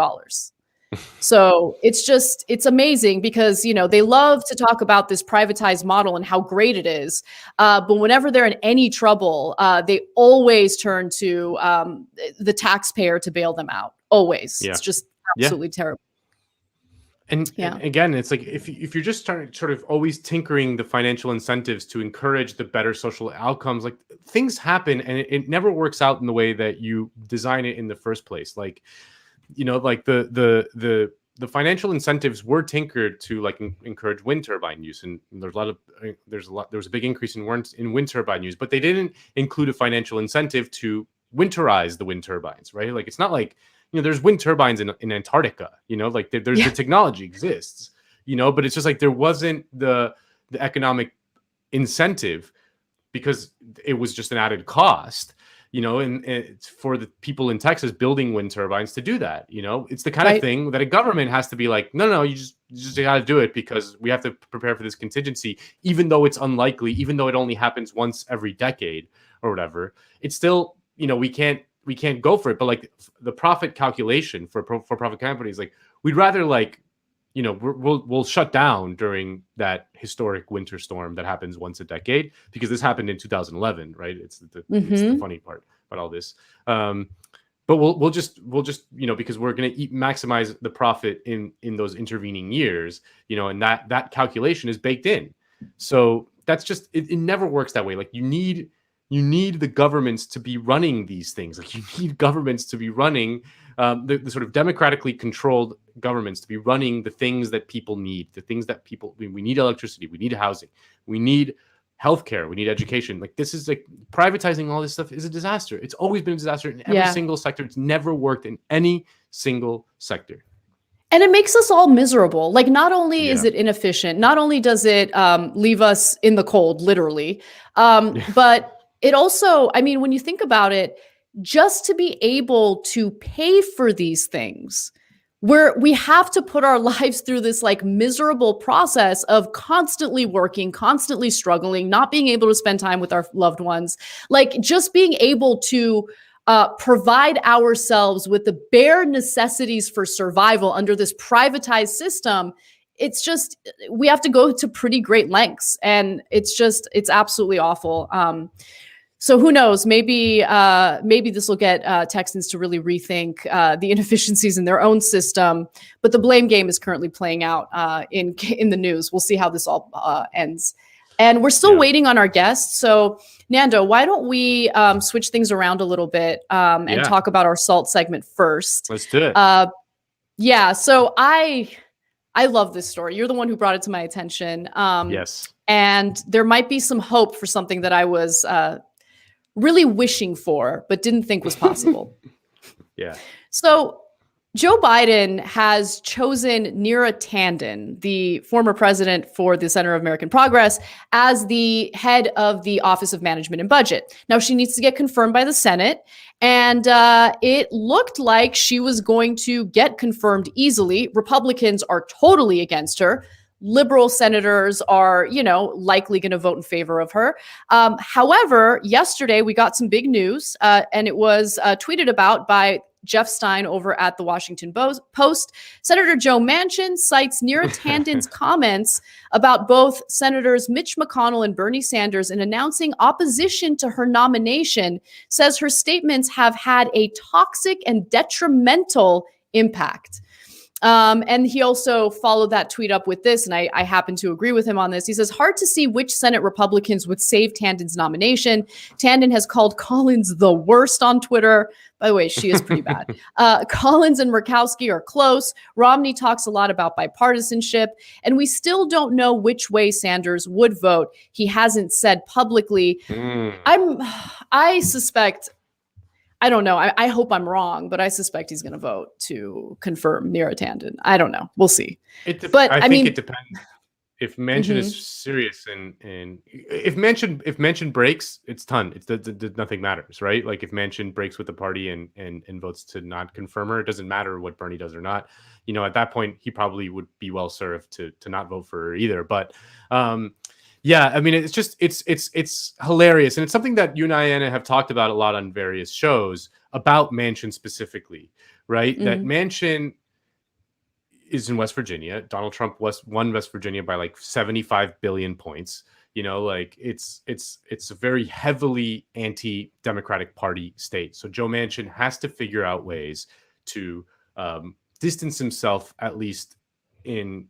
So it's amazing, because, they love to talk about this privatized model and how great it is. But whenever they're in any trouble, they always turn to the taxpayer to bail them out. Always. Yeah. It's just absolutely terrible. And again, it's like if you're just sort of always tinkering the financial incentives to encourage the better social outcomes, like things happen and it never works out in the way that you design it in the first place. Like, like the financial incentives were tinkered to like encourage wind turbine use, and there was a big increase in wind turbine use, but they didn't include a financial incentive to winterize the wind turbines, right? Like it's not like, there's wind turbines in Antarctica, like there's the technology exists, but it's just like there wasn't the economic incentive, because it was just an added cost, and it's for the people in Texas building wind turbines to do that. It's the kind of thing that a government has to be like, no, you just got to do it, because we have to prepare for this contingency, even though it's unlikely, even though it only happens once every decade or whatever. It's still, we can't go for it. But like the profit calculation for profit companies, like we'd rather like, we'll shut down during that historic winter storm that happens once a decade, because this happened in 2011, right? It's the funny part about all this. But we'll just because we're going to maximize the profit in those intervening years, and that calculation is baked in. So that's just it never works that way. Like you need the governments to be running these things. Like you need governments to be running the sort of democratically controlled governments to be running the things that people need, we need electricity, we need housing, we need healthcare, we need education. Like this is like privatizing all this stuff is a disaster. It's always been a disaster in every single sector. It's never worked in any single sector. And it makes us all miserable. Like not only is it inefficient, not only does it leave us in the cold, literally, but it also, I mean, when you think about it, just to be able to pay for these things, we have to put our lives through this like miserable process of constantly working, constantly struggling, not being able to spend time with our loved ones, like just being able to provide ourselves with the bare necessities for survival under this privatized system. it's just, we have to go to pretty great lengths, and it's absolutely awful. So who knows? Maybe this will get Texans to really rethink the inefficiencies in their own system. But the blame game is currently playing out in the news. We'll see how this all ends. And we're still waiting on our guests. So Nando, why don't we switch things around a little bit and talk about our SALT segment first? Let's do it. Yeah. So I love this story. You're the one who brought it to my attention. Yes. And there might be some hope for something that I was really wishing for, but didn't think was possible. Yeah. So Joe Biden has chosen Neera Tanden, the former president for the Center of American Progress, as the head of the Office of Management and Budget. Now, she needs to get confirmed by the Senate, and it looked like she was going to get confirmed easily. Republicans are totally against her. Liberal senators are, likely going to vote in favor of her. However, yesterday we got some big news, and it was tweeted about by Jeff Stein over at the Washington Post. Senator Joe Manchin cites Neera Tanden's comments about both Senators Mitch McConnell and Bernie Sanders in announcing opposition to her nomination, says her statements have had a toxic and detrimental impact. And he also followed that tweet up with this, and I happen to agree with him on this. He says, hard to see which Senate Republicans would save Tanden's nomination. Tanden has called Collins the worst on Twitter. By the way, she is pretty bad. Collins and Murkowski are close. Romney talks a lot about bipartisanship, and we still don't know which way Sanders would vote. He hasn't said publicly. I suspect... I don't know. I hope I'm wrong, but I suspect he's going to vote to confirm Neera Tanden. I don't know. We'll see. I think it depends. If Manchin is serious and if Manchin breaks, it's done. Nothing matters, right? Like if Manchin breaks with the party and votes to not confirm her, it doesn't matter what Bernie does or not. At that point, he probably would be well served to not vote for her either. But yeah, I mean, it's hilarious. And it's something that you and I, Anna, have talked about a lot on various shows about Manchin specifically, right? That Manchin is in West Virginia. Donald Trump won West Virginia by like 75 billion points. It's a very heavily anti-Democratic Party state. So Joe Manchin has to figure out ways to distance himself, at least in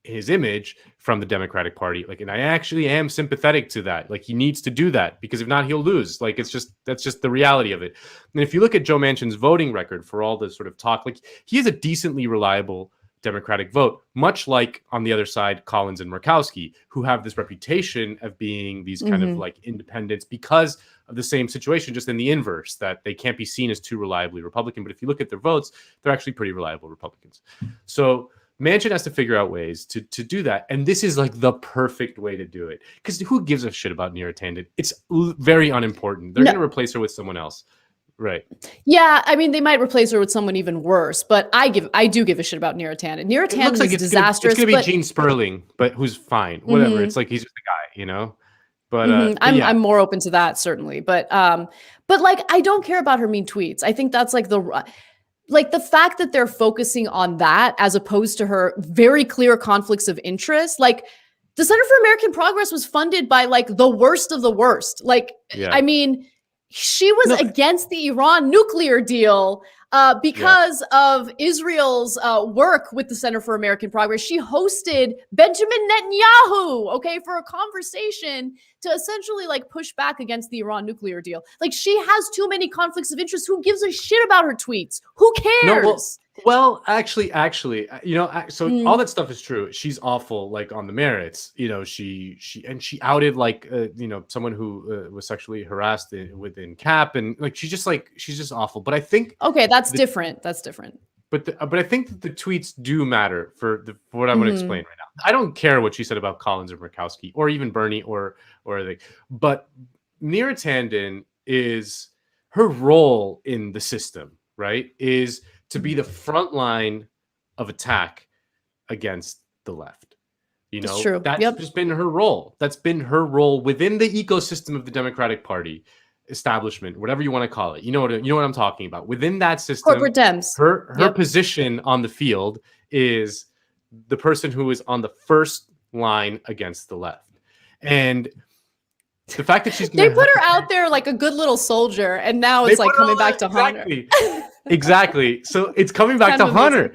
his image, from the Democratic Party. And I actually am sympathetic to that. He needs to do that, because if not, he'll lose. That's just the reality of it. And if you look at Joe Manchin's voting record, for all the sort of talk, he is a decently reliable Democratic vote, much like on the other side, Collins and Murkowski, who have this reputation of being these kind of independents because of the same situation, just in the inverse, that they can't be seen as too reliably Republican. But if you look at their votes, they're actually pretty reliable Republicans. So Manchin has to figure out ways to do that. And this is the perfect way to do it. Because who gives a shit about Neera Tanden? It's very unimportant. They're going to replace her with someone else. Right. Yeah. I mean, they might replace her with someone even worse, but I do give a shit about Neera Tanden. Neera Tanden is disastrous. It's going to be Gene Sperling, but who's fine. Whatever. It's he's just a guy, But I'm more open to that, certainly. But I don't care about her mean tweets. I think that's the fact that they're focusing on that as opposed to her very clear conflicts of interest. The Center for American Progress was funded by the worst of the worst. I mean, she was against the Iran nuclear deal because of Israel's work with the Center for American Progress. She hosted Benjamin Netanyahu, for a conversation to essentially push back against the Iran nuclear deal. She has too many conflicts of interest. Who gives a shit about her tweets? Who cares? Well, actually, so all that stuff is true. She's awful, on the merits. She outed someone who was sexually harassed within CAP, and she's just awful. But I think that's different. That's different. But I think that the tweets do matter for what I'm going to explain right now. I don't care what she said about Collins or Murkowski or even Bernie or but Neera Tanden is her role in the system, right? Is to be the front line of attack against the left. That's true. That's just been her role. That's been her role within the ecosystem of the Democratic Party establishment, whatever you want to call it. You know what I'm talking about. Within that system, corporate Dems. Her position on the field is the person who is on the first line against the left. And the fact that they put her out there like a good little soldier, and now it's like coming back to exactly. Hunter. Exactly. So it's coming back to Hunter.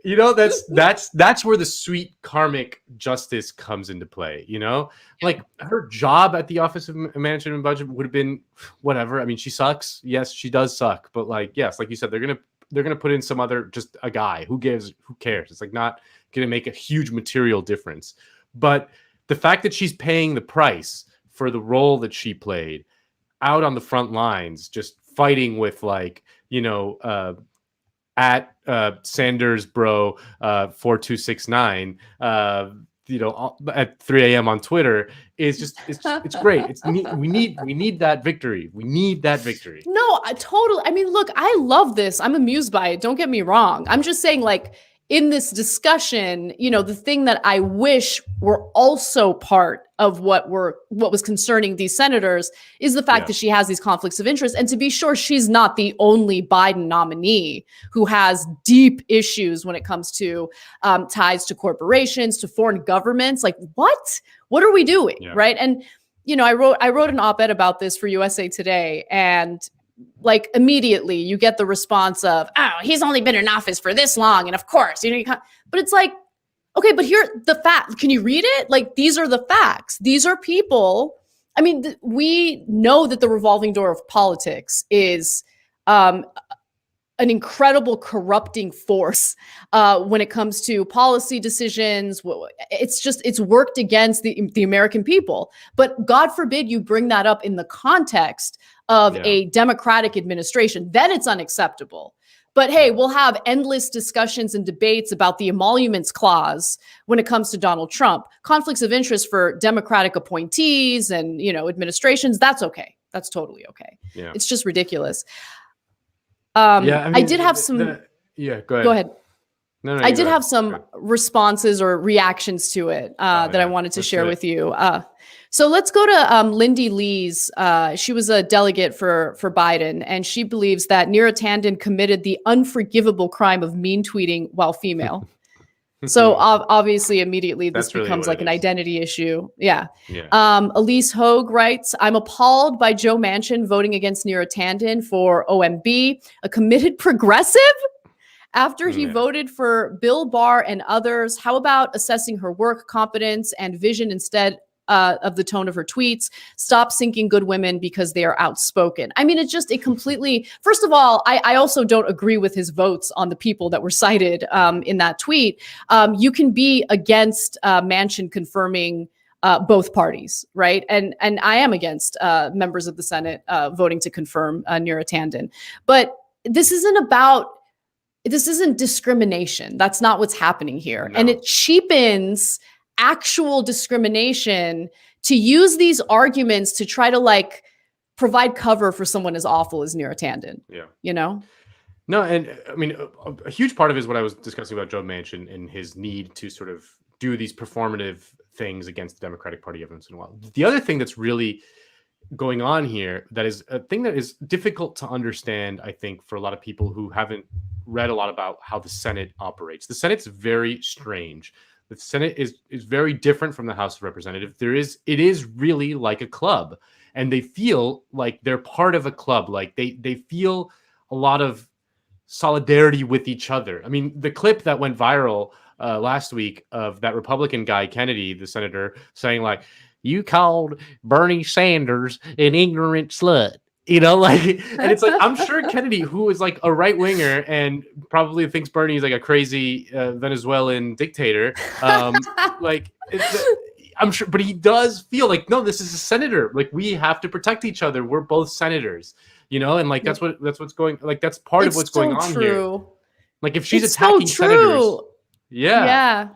You know, that's where the sweet karmic justice comes into play. You know, like her job at the Office of Management and Budget would have been whatever. I mean, she sucks. Yes, she does suck. But like, yes, like you said, they're gonna put in some other, just a guy. Who cares? It's like not gonna make a huge material difference. But the fact that she's paying the price for the role that she played out on the front lines, just fighting with like, you know, at Sanders bro 4269 you know, at 3 a.m. on Twitter is just it's great. We need that victory. We need that victory. No, totally. I mean, look, I love this. I'm amused by it. Don't get me wrong. I'm just saying, like, in this discussion, you know, the thing that I wish were also part of what was concerning these senators is the fact that she has these conflicts of interest. And to be sure, she's not the only Biden nominee who has deep issues when it comes to ties to corporations, to foreign governments. Like, what are we doing? Right. And, you know, I wrote an op-ed about this for USA Today, and like immediately you get the response of, oh, he's only been in office for this long. And of course, you know, you can't, but it's like, okay, but here the fact, can you read it? Like, these are the facts. These are people. I mean, we know that the revolving door of politics is an incredible corrupting force when it comes to policy decisions. It's worked against the American people. But God forbid you bring that up in the context of a Democratic administration, then it's unacceptable. But hey, we'll have endless discussions and debates about the emoluments clause when it comes to Donald Trump. Conflicts of interest for Democratic appointees and, you know, administrations, that's okay. That's totally okay. Yeah. It's just ridiculous. I mean, I did have some. Go ahead. Go ahead. No, I did have some responses or reactions to it that I wanted to share with you. So let's go to Lindy Lee's. She was a delegate for Biden, and she believes that Neera Tanden committed the unforgivable crime of mean tweeting while female. So obviously, immediately this becomes like an identity issue. Yeah. Elise Hogue writes, I'm appalled by Joe Manchin voting against Neera Tanden for OMB, a committed progressive after he voted for Bill Barr and others. How about assessing her work, competence, and vision instead of the tone of her tweets? Stop sinking good women because they are outspoken. I mean, it completely, first of all, I also don't agree with his votes on the people that were cited in that tweet. You can be against Manchin confirming both parties, right? And I am against members of the Senate voting to confirm Neera Tanden. But this isn't discrimination. That's not what's happening here. No. And it cheapens actual discrimination to use these arguments to try to like provide cover for someone as awful as Neera Tanden. Yeah. You know? No, and I mean, a huge part of it is what I was discussing about Joe Manchin and his need to sort of do these performative things against the Democratic Party every once in a while. The other thing that's really going on here, that is a thing that is difficult to understand, I think, for a lot of people who haven't read a lot about how the Senate operates. The Senate's very strange. The Senate is very different from the House of Representatives. It is really like a club, and they feel like they're part of a club. Like they feel a lot of solidarity with each other. I mean, the clip that went viral last week of that Republican guy, Kennedy, the senator, saying like, you called Bernie Sanders an ignorant slut. You know, like, and it's like, I'm sure Kennedy, who is like a right winger and probably thinks Bernie is like a crazy Venezuelan dictator, like, I'm sure, but he does feel like, no, this is a senator. Like, we have to protect each other. We're both senators, you know, and like that's what's going, like that's part of what's going on here. Like, if she's attacking senators, yeah, yeah,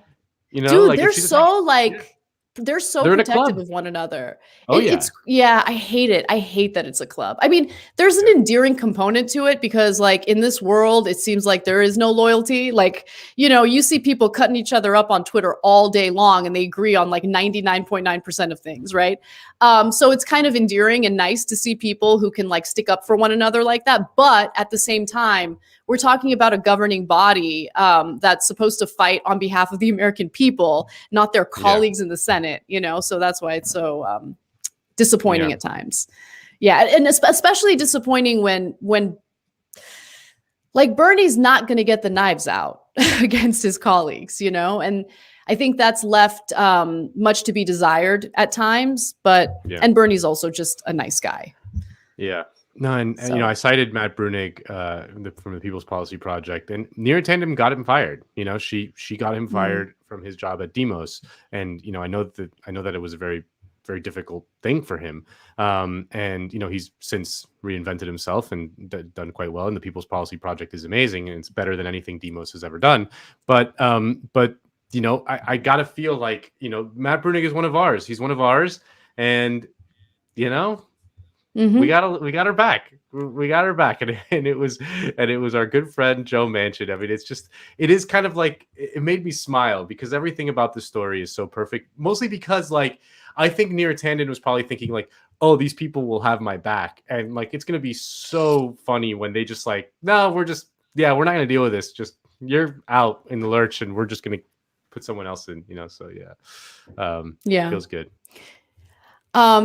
you know, dude, like they're so like. they're so They're in a protective club. of one another. Oh, yeah. I hate it. I hate that it's a club. I mean, there's an endearing component to it because like in this world, it seems like there is no loyalty. Like, you know, you see people cutting each other up on Twitter all day long and they agree on like 99.9% of things, right? So it's kind of endearing and nice to see people who can like stick up for one another like that. But at the same time, we're talking about a governing body that's supposed to fight on behalf of the American people, not their colleagues in the Senate, you know? So that's why it's so disappointing at times. Yeah, and especially disappointing when like Bernie's not going to get the knives out against his colleagues, you know? And I think that's left much to be desired at times, but and Bernie's also just a nice guy. Yeah. No, and you know, I cited Matt Bruenig from the People's Policy Project, and Neera Tanden got him fired. You know, she got him fired from his job at Demos, and you know, I know that it was a very, very difficult thing for him. And you know, he's since reinvented himself and done quite well. And the People's Policy Project is amazing, and it's better than anything Demos has ever done. But you know, I gotta feel like, you know, Matt Bruenig is one of ours. He's one of ours, and you know. We got her back. We got her back, and it was our good friend Joe Manchin. I mean, it is kind of like it made me smile because everything about the story is so perfect. Mostly because like I think Neera Tanden was probably thinking like, oh, these people will have my back, and like it's gonna be so funny when they just like, no, we're not gonna deal with this. Just you're out in the lurch, and we're just gonna put someone else in. You know, so feels good.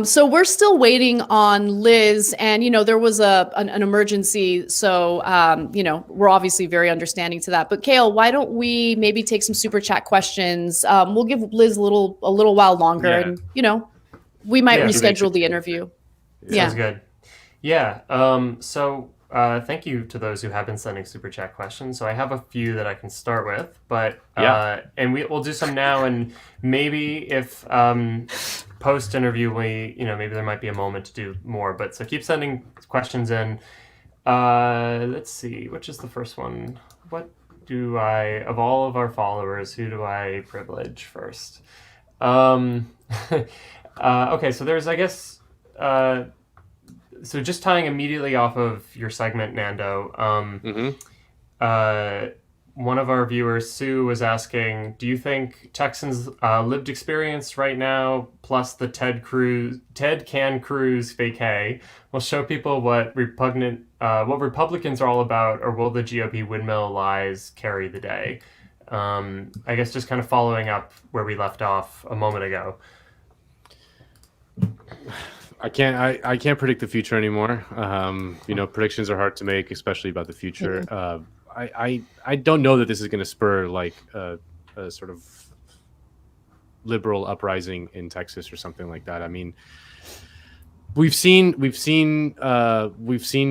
So we're still waiting on Liz, and you know there was an emergency, so you know we're obviously very understanding to that. But Cale, why don't we maybe take some super chat questions? We'll give Liz a little while longer, and you know we might reschedule the interview. Sounds good. Yeah. So thank you to those who have been sending super chat questions. So I have a few that I can start with, but and we'll do some now, and maybe if post interview maybe there might be a moment to do more. But so keep sending questions in. Let's see, which is the first one? What do of all of our followers, who do I privilege first? Okay, so there's I guess. So just tying immediately off of your segment, Nando, one of our viewers, Sue, was asking, do you think Texans' lived experience right now, plus the Ted Can Cruz vacay, will show people what Republicans are all about, or will the GOP windmill lies carry the day? I guess just kind of following up where we left off a moment ago. I can't predict the future anymore. You know, predictions are hard to make, especially about the future. I don't know that this is going to spur like a sort of liberal uprising in Texas or something like that. I mean, we've seen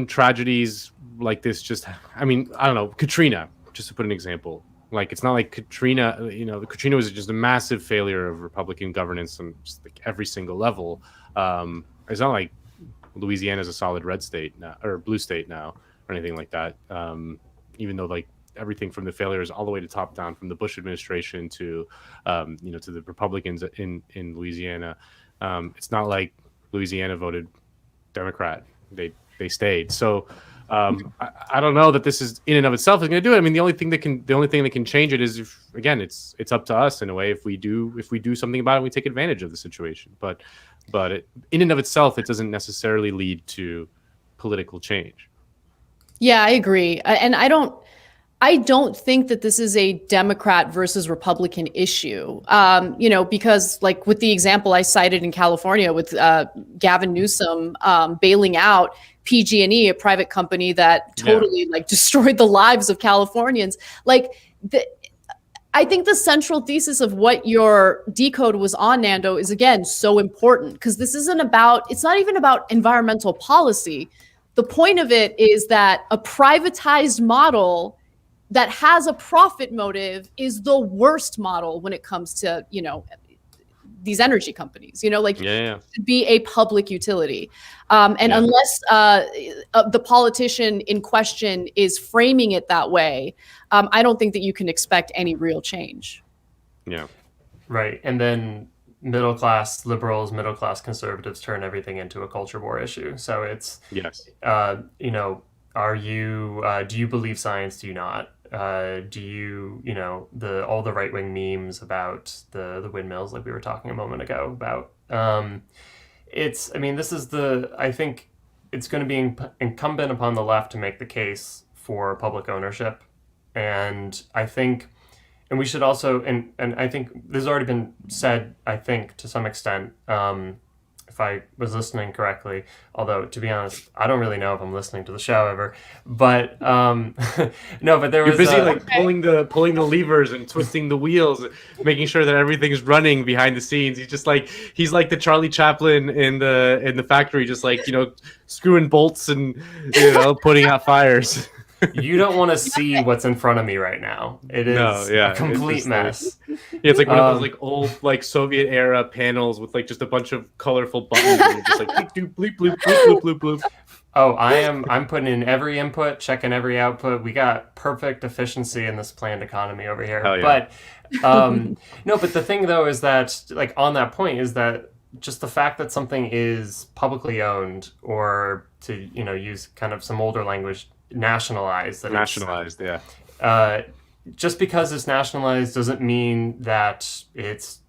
tragedies like this. I don't know, Katrina, just to put an example. Like, it's not like Katrina, you know, Katrina was just a massive failure of Republican governance on just like every single level. It's not like Louisiana is a solid red state now, or blue state now, or anything like that. Even though like everything from the failures all the way to top down, from the Bush administration to, to the Republicans in Louisiana, it's not like Louisiana voted Democrat. They stayed. So I don't know that this is in and of itself is going to do it. I mean, the only thing that can change it is if, again, it's up to us in a way. If we do something about it, we take advantage of the situation. But in and of itself, it doesn't necessarily lead to political change. Yeah, I agree. And I don't think that this is a Democrat versus Republican issue, because like with the example I cited in California with Gavin Newsom bailing out PG&E, a private company that totally destroyed the lives of Californians. I think the central thesis of what your decode was on, Nando, is again so important, because it's not even about environmental policy. The point of it is that a privatized model that has a profit motive is the worst model when it comes to, these energy companies, to be a public utility. Unless the politician in question is framing it that way, I don't think that you can expect any real change. Yeah. Right. And then middle class liberals, middle class conservatives turn everything into a culture war issue. So it's you know, are you do you believe science? Do you not? Do you all the right wing memes about the windmills, like we were talking a moment ago about? I think it's going to be incumbent upon the left to make the case for public ownership, and I think. And we should also, and I think this has already been said, I think, to some extent, if I was listening correctly, although, to be honest, I don't really know if I'm listening to the show ever, but no, but there was... You're busy like pulling the levers and twisting the wheels, making sure that everything's running behind the scenes. He's like the Charlie Chaplin in the factory, just like, screwing bolts and, putting out fires. You don't want to see what's in front of me right now. It is a complete mess. It's like one of those like old like Soviet era panels with like just a bunch of colorful buttons. And you're just like bleep bloop bloop bloop bloop bloop. Oh, I'm putting in every input, checking every output. We got perfect efficiency in this planned economy over here. Hell yeah. But no, but the thing though is that, like, on that point is that just the fact that something is publicly owned, or to use kind of some older language, nationalized. Just because it's nationalized doesn't mean that it's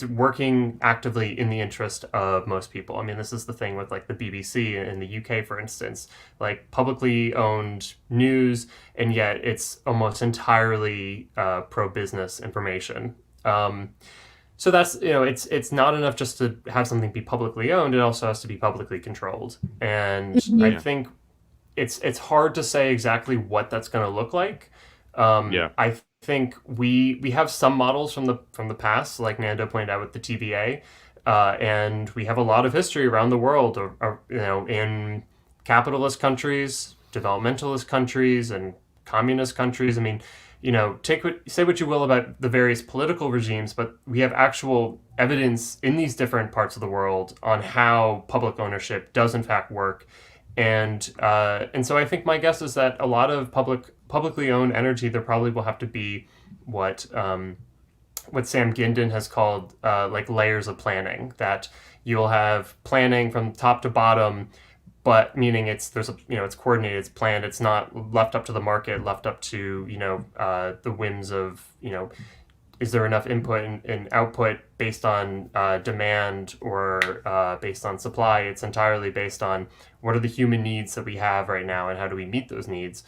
working actively in the interest of most people. I mean, this is the thing with like the BBC in the UK, for instance, like publicly owned news, and yet it's almost entirely pro-business information. So that's, it's not enough just to have something be publicly owned. It also has to be publicly controlled. And I think it's hard to say exactly what that's going to look like. I think we have some models from the past, like Nando pointed out with the TVA, and we have a lot of history around the world, in capitalist countries, developmentalist countries, and communist countries. I mean, say what you will about the various political regimes, but we have actual evidence in these different parts of the world on how public ownership does in fact work. And so I think my guess is that a lot of publicly owned energy, there probably will have to be what Sam Gindin has called like layers of planning, that you'll have planning from top to bottom, but meaning it's coordinated, it's planned, it's not left up to the market, left up to the whims of is there enough input and output based on demand or based on supply. It's entirely based on what are the human needs that we have right now and how do we meet those needs.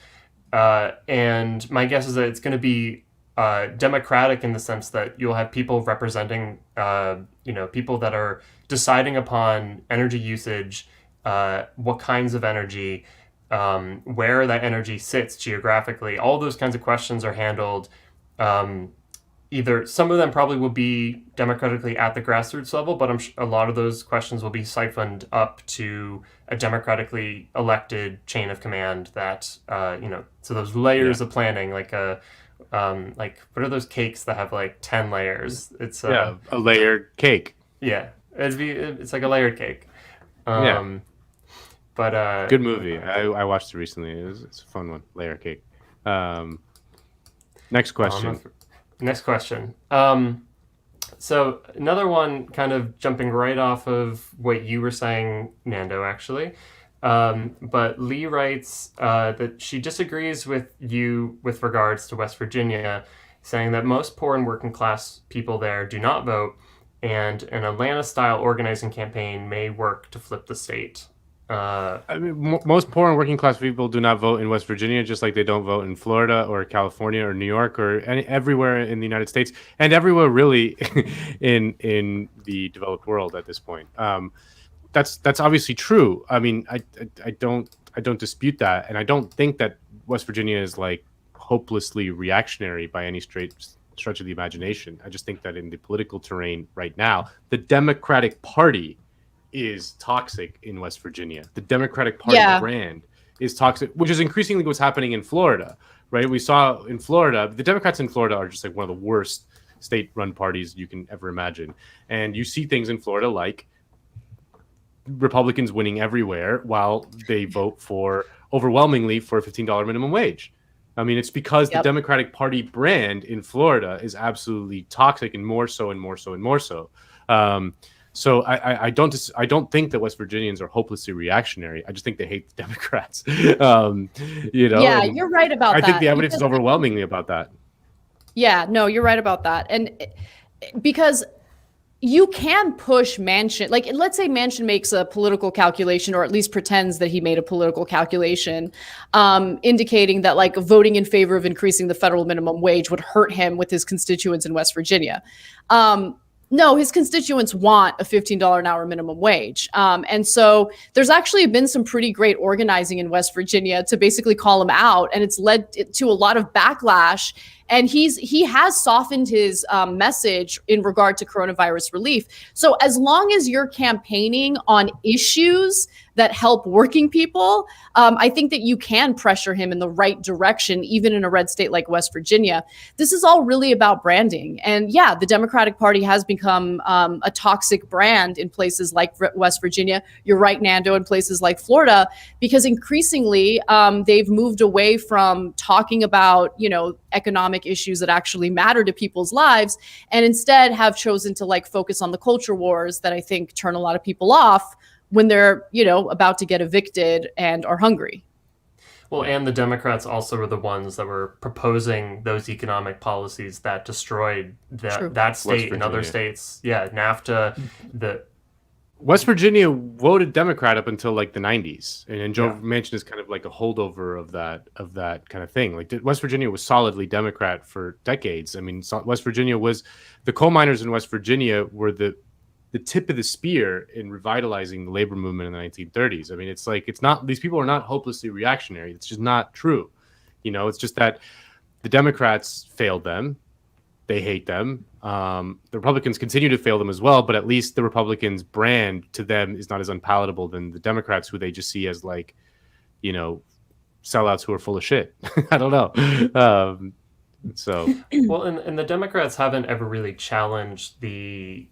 And my guess is that it's going to be democratic in the sense that you'll have people representing, people that are deciding upon energy usage, what kinds of energy, where that energy sits geographically. All those kinds of questions are handled. Either some of them probably will be democratically at the grassroots level, but a lot of those questions will be siphoned up to a democratically elected chain of command that, so those layers of planning, like like what are those cakes that have like 10 layers? It's a layered cake. Yeah. It's like a layered cake. But good movie. I watched it recently. It's a fun one. Layer cake. Next question. Next question. So another one, kind of jumping right off of what you were saying, Nando, actually. But Lee writes that she disagrees with you with regards to West Virginia, saying that most poor and working class people there do not vote, and an Atlanta-style organizing campaign may work to flip the state. I mean, most poor and working class people do not vote in West Virginia, just like they don't vote in Florida or California or New York or everywhere in the United States, and everywhere really in the developed world at this point. That's obviously true. I mean, I don't dispute that, and I don't think that West Virginia is like hopelessly reactionary by any stretch of the imagination. I just think that in the political terrain right now, the Democratic Party is toxic in West Virginia. The Democratic Party brand is toxic, which is increasingly what's happening in Florida, right? We saw in Florida, the Democrats in Florida are just like one of the worst state-run parties you can ever imagine. And you see things in Florida like Republicans winning everywhere while they vote overwhelmingly for a $15 minimum wage. I mean, it's because the Democratic Party brand in Florida is absolutely toxic, and more so and more so and more so. So I don't think that West Virginians are hopelessly reactionary. I just think they hate the Democrats. Yeah, you're right about that. I think the evidence is overwhelmingly about that. Yeah, no, you're right about that. And because you can push Manchin, like let's say Manchin makes a political calculation, or at least pretends that he made a political calculation, indicating that like voting in favor of increasing the federal minimum wage would hurt him with his constituents in West Virginia. No, his constituents want a $15 an hour minimum wage. And so there's actually been some pretty great organizing in West Virginia to basically call him out. And it's led to a lot of backlash. And he has softened his message in regard to coronavirus relief. So as long as you're campaigning on issues that help working people, I think that you can pressure him in the right direction, even in a red state like West Virginia. This is all really about branding. And yeah, the Democratic Party has become a toxic brand in places like West Virginia. You're right, Nando, in places like Florida, because increasingly they've moved away from talking about, economic issues that actually matter to people's lives, and instead have chosen to like focus on the culture wars that I think turn a lot of people off when they're, about to get evicted and are hungry. Well, and the Democrats also were the ones that were proposing those economic policies that destroyed that state and other states. Yeah, NAFTA, West Virginia voted Democrat up until like the 90s, and Joe Manchin is kind of like a holdover of that kind of thing. Like West Virginia was solidly Democrat for decades. I mean, West Virginia was, the coal miners in West Virginia were the tip of the spear in revitalizing the labor movement in the 1930s. I mean, it's like, it's not, these people are not hopelessly reactionary. It's just not true. It's just that the Democrats failed them. They hate them. The Republicans continue to fail them as well, but at least the Republicans' brand to them is not as unpalatable than the Democrats, who they just see as like, sellouts who are full of shit. I don't know. Well, and the Democrats haven't ever really challenged the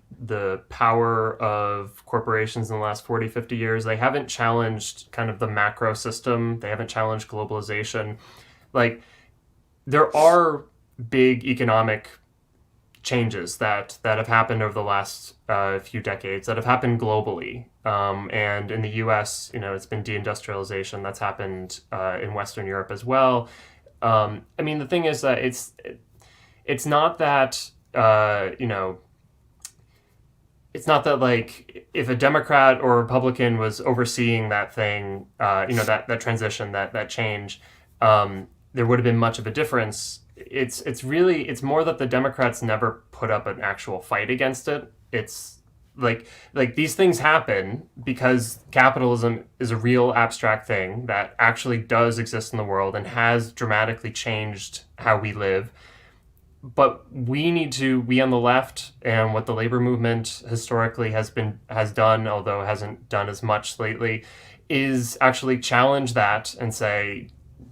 power of corporations in the last 40, 50 years. They haven't challenged kind of the macro system. They haven't challenged globalization. Like, there are big economic changes that have happened over the last few decades that have happened globally. And in the US, it's been deindustrialization that's happened in Western Europe as well. I mean, the thing is that it's not that, it's not that like if a Democrat or a Republican was overseeing that thing, that transition, that change, there would have been much of a difference. It's more that the Democrats never put up an actual fight against it. It's like these things happen because capitalism is a real abstract thing that actually does exist in the world and has dramatically changed how we live. But we on the left, and what the labor movement historically has done, although it hasn't done as much lately, is actually challenge that and say,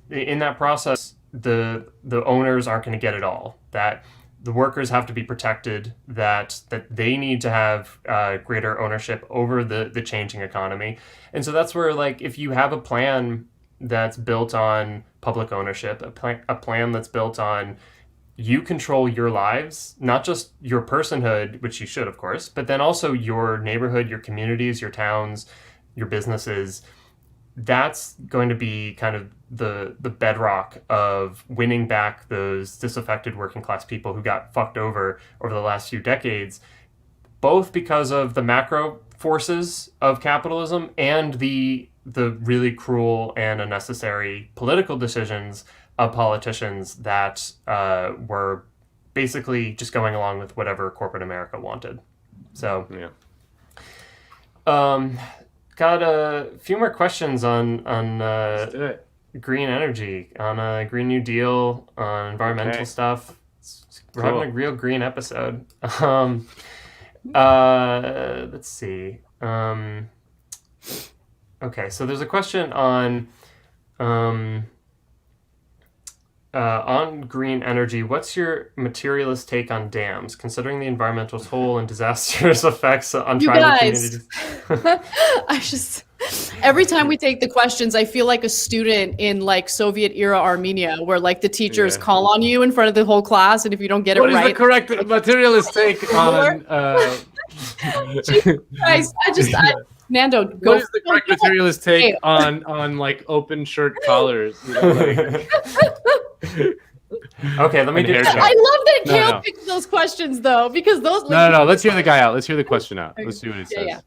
in that process, the owners aren't going to get it all. That the workers have to be protected, that they need to have greater ownership over the changing economy. And so that's where, like, if you have a plan that's built on public ownership, a plan that's built on you control your lives, not just your personhood, which you should, of course, but then also your neighborhood, your communities, your towns, your businesses, that's going to be kind of the bedrock of winning back those disaffected working class people who got fucked over the last few decades, both because of the macro forces of capitalism and the really cruel and unnecessary political decisions of politicians that were basically just going along with whatever corporate America wanted. So, got a few more questions on green energy, on a Green New Deal, on environmental stuff. We're having a real green episode. Let's see. Okay, so there's a question on green energy. What's your materialist take on dams, considering the environmental toll and disastrous effects on tribal communities? Every time we take the questions, I feel like a student in like Soviet era Armenia, where like the teachers call on you in front of the whole class, and if you don't get it right, what is the correct materialist take on Jesus Christ, Nando, go. What is the correct materialist take on like open shirt collars? You know, like... Okay, let me do. I love that Cale picked those questions though, because those. No. Let's hear the guy out. Let's hear the question out. Let's see what it says.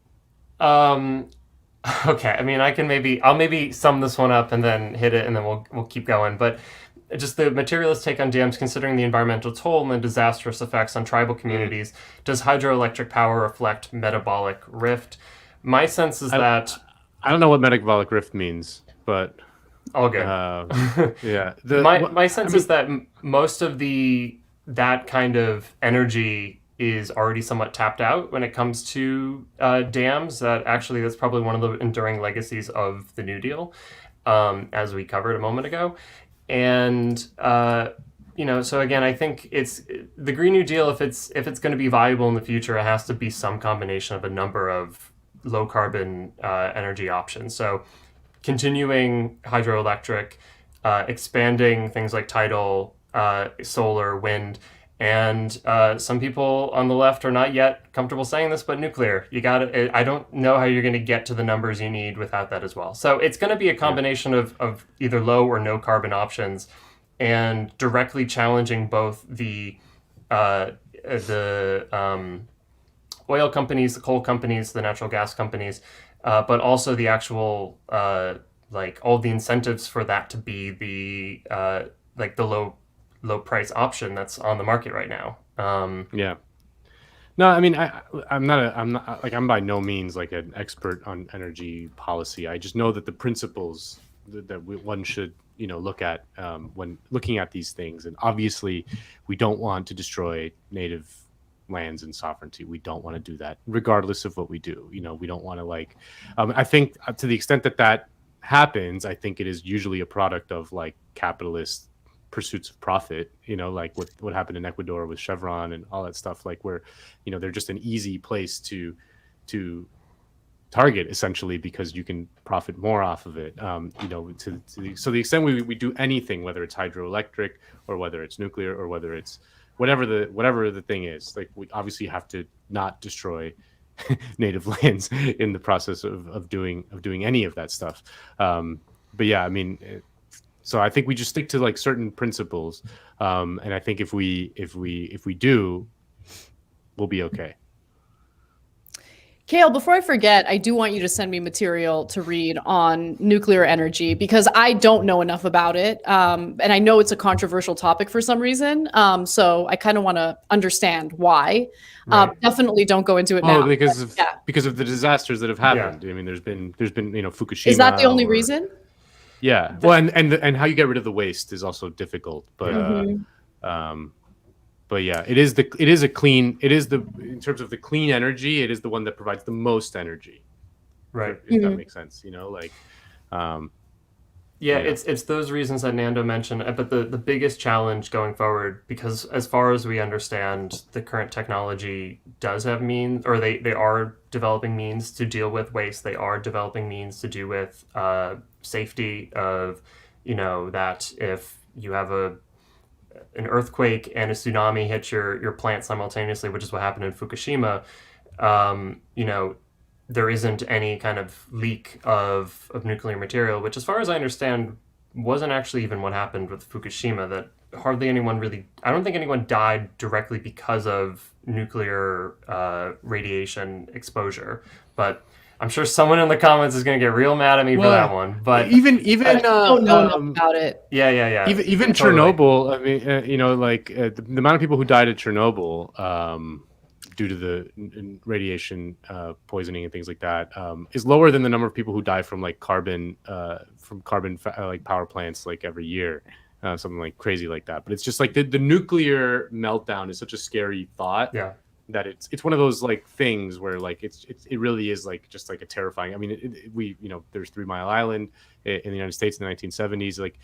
Yeah. Okay, I mean, I'll maybe sum this one up and then hit it, and then we'll keep going. But just the materialist take on dams, considering the environmental toll and the disastrous effects on tribal communities. Does hydroelectric power reflect metabolic rift? My sense is that I don't know what metabolic rift means, but all good. Yeah. My sense is that most of that kind of energy is already somewhat tapped out when it comes to dams. That's probably one of the enduring legacies of the New Deal, as we covered a moment ago. And so again, I think it's the Green New Deal. If it's going to be viable in the future, it has to be some combination of a number of low carbon energy options. So continuing hydroelectric, expanding things like tidal, solar, wind. And some people on the left are not yet comfortable saying this, but nuclear. I don't know how you're going to get to the numbers you need without that as well. So it's going to be a combination of either low or no carbon options, and directly challenging both the oil companies, the coal companies, the natural gas companies, but also the actual like all the incentives for that to be the low price option that's on the market right now. Yeah. No, I mean, I'm by no means like an expert on energy policy. I just know that the principles that one should, look at when looking at these things. And obviously, we don't want to destroy native lands and sovereignty. We don't want to do that, regardless of what we do. We don't want to I think to the extent that happens, I think it is usually a product of like capitalist pursuits of profit, like what happened in Ecuador with Chevron and all that stuff, like where, they're just an easy place to target essentially because you can profit more off of it. So the extent we do anything, whether it's hydroelectric or whether it's nuclear or whether it's whatever the thing is, like we obviously have to not destroy native lands in the process of doing any of that stuff. But yeah, I mean, so I think we just stick to like certain principles, and I think if we do, we'll be okay. Cale, before I forget, I do want you to send me material to read on nuclear energy because I don't know enough about it, and I know it's a controversial topic for some reason. So I kind of want to understand why. Right. Definitely don't go into it now. Because of the disasters that have happened. Yeah. I mean, there's been Fukushima. Is that the only reason? Yeah. Well, and how you get rid of the waste is also difficult, but but yeah, in terms of the clean energy, it is the one that provides the most energy. Right. If that makes sense, it's those reasons that Nando mentioned, but the biggest challenge going forward, because as far as we understand, the current technology does have means, or they are developing means to deal with waste. They are developing means to do with safety of, that if you have an earthquake and a tsunami hit your plant simultaneously, which is what happened in Fukushima, there isn't any kind of leak of nuclear material, which as far as I understand, wasn't actually even what happened with Fukushima, that hardly anyone I don't think anyone died directly because of nuclear radiation exposure, but I'm sure someone in the comments is going to get real mad at me for that one. But even I don't know about it. Yeah. Even totally. Chernobyl. I mean, the amount of people who died at Chernobyl due to the radiation poisoning and things like that is lower than the number of people who die from like carbon like power plants like every year, something like crazy like that. But it's just like the nuclear meltdown is such a scary thought. Yeah. That it's one of those like things where like it really is like just like a terrifying. I mean, there's 3 Mile Island in the United States in the 1970s. Like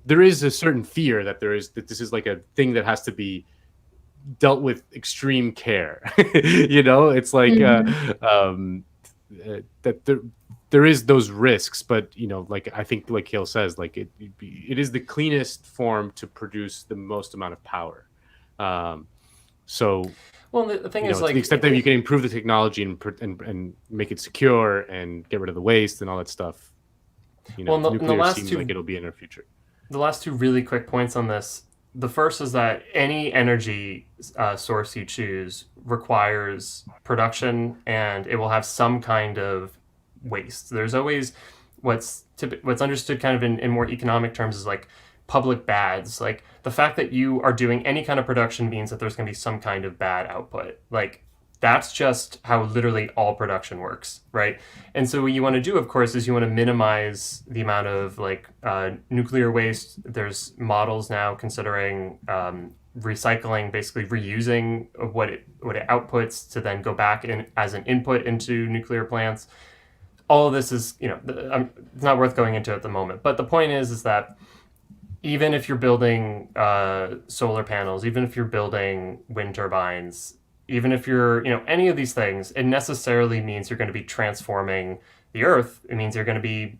there is a certain fear that this is like a thing that has to be dealt with extreme care. It's like that there is those risks, but like I think like Cale says, like it is the cleanest form to produce the most amount of power. So, well, the thing is, to like, the extent that you can improve the technology and make it secure and get rid of the waste and all that stuff, nuclear seems like it'll be in our future. The last two really quick points on this. The first is that any energy source you choose requires production, and it will have some kind of waste. There's always what's understood kind of in more economic terms is like public bads. Like the fact that you are doing any kind of production means that there's going to be some kind of bad output. Like that's just how literally all production works, right? And so what you want to do, of course, is you want to minimize the amount of like nuclear waste. There's models now considering recycling, basically reusing what it outputs to then go back in as an input into nuclear plants. All of this is, it's not worth going into at the moment. But the point is that even if you're building solar panels, even if you're building wind turbines, even if you're, any of these things, it necessarily means you're going to be transforming the earth. It means you're going to be,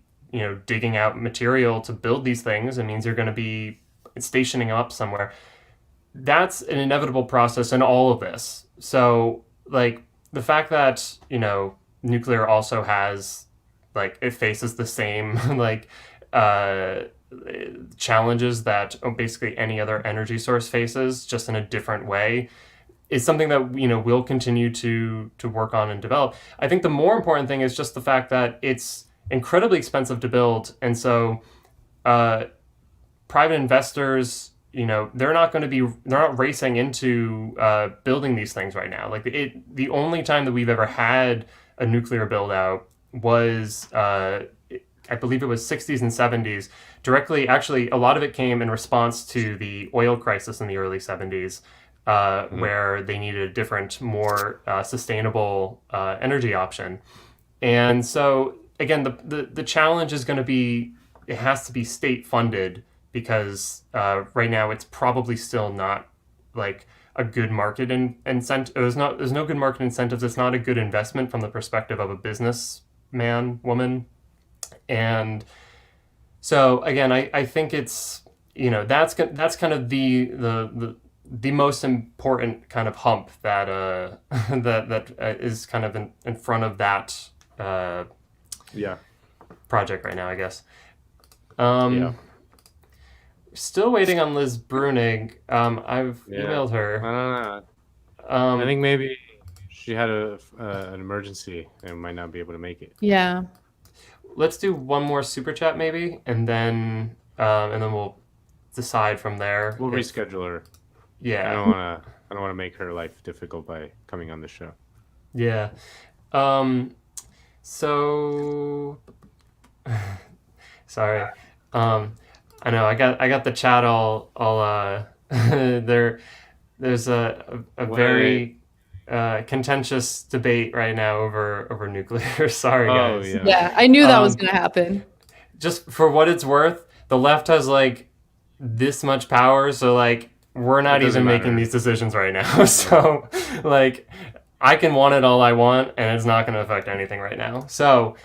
digging out material to build these things. It means you're going to be stationing them up somewhere. That's an inevitable process in all of this. So, like, the fact that, nuclear also has, like, it faces the same, like, challenges that basically any other energy source faces, just in a different way, is something that we'll continue to work on and develop. I think the more important thing is just the fact that it's incredibly expensive to build, and so private investors, they're not racing into building these things right now. Like the only time that we've ever had a nuclear build out was I believe it was 60s and 70s. Directly, actually, a lot of it came in response to the oil crisis in the early 70s, where they needed a different, more sustainable energy option. And so, again, the challenge is going to be, it has to be state funded, because right now it's probably still not like a good market incentive. There's no good market incentives. It's not a good investment from the perspective of a businessman, woman. And so again, I think it's, that's kind of the most important kind of hump that that is kind of in front of that project right now, I guess. Still waiting on Liz Brunig. I've emailed her. I don't know. I think maybe she had an emergency and might not be able to make it. Yeah. Let's do one more super chat maybe, and then we'll decide from there. We'll reschedule her. Yeah. I don't want to make her life difficult by coming on the show. Yeah. So sorry. I know I got the chat all there's a very contentious debate right now over nuclear. Sorry, guys. Yeah, I knew that was going to happen. Just for what it's worth, the left has like this much power, so like we're not even making these decisions right now. So like I can want it all I want, and it's not going to affect anything right now. So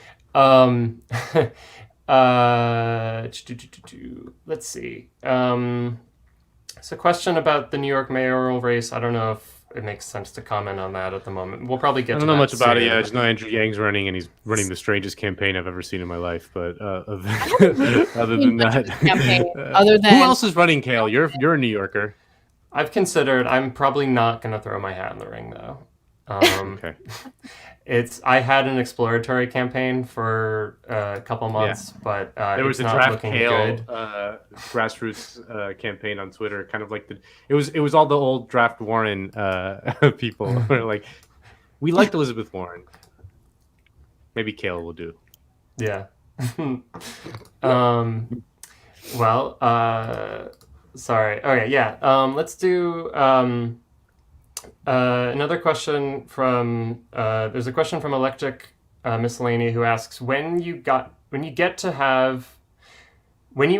let's see. It's a question about the New York mayoral race. I don't know if it makes sense to comment on that at the moment. We'll probably get to that. I don't know much about it yet. I just know Andrew Yang's running, and he's running the strangest campaign I've ever seen in my life. But other than that, who else is running, Cale? You're a New Yorker. I've considered. I'm probably not going to throw my hat in the ring, though. Okay. I had an exploratory campaign for a couple months, but there was it's a not draft looking Cale good. Grassroots campaign on Twitter, kind of like it was all the old draft Warren people who are like, we liked Elizabeth Warren. Maybe Cale will do. Yeah. Sorry. Okay. Yeah. Let's do. Another question from there's a question from Electric Miscellany who asks, when you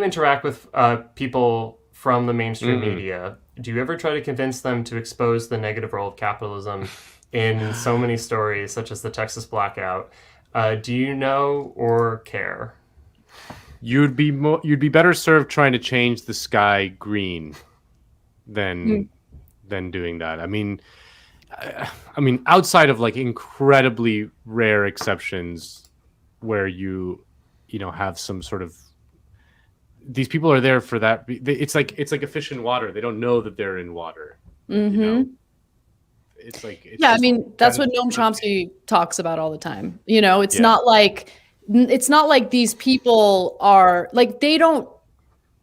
interact with people from the mainstream media, do you ever try to convince them to expose the negative role of capitalism in so many stories, such as the Texas blackout? Do you know or care? You'd be better served trying to change the sky green than than doing that. I mean, outside of like incredibly rare exceptions where you have some sort of, these people are there for that. It's like a fish in water. They don't know that they're in water. It's like, I mean, that's what Noam Chomsky talks about all the time. It's not like these people are like,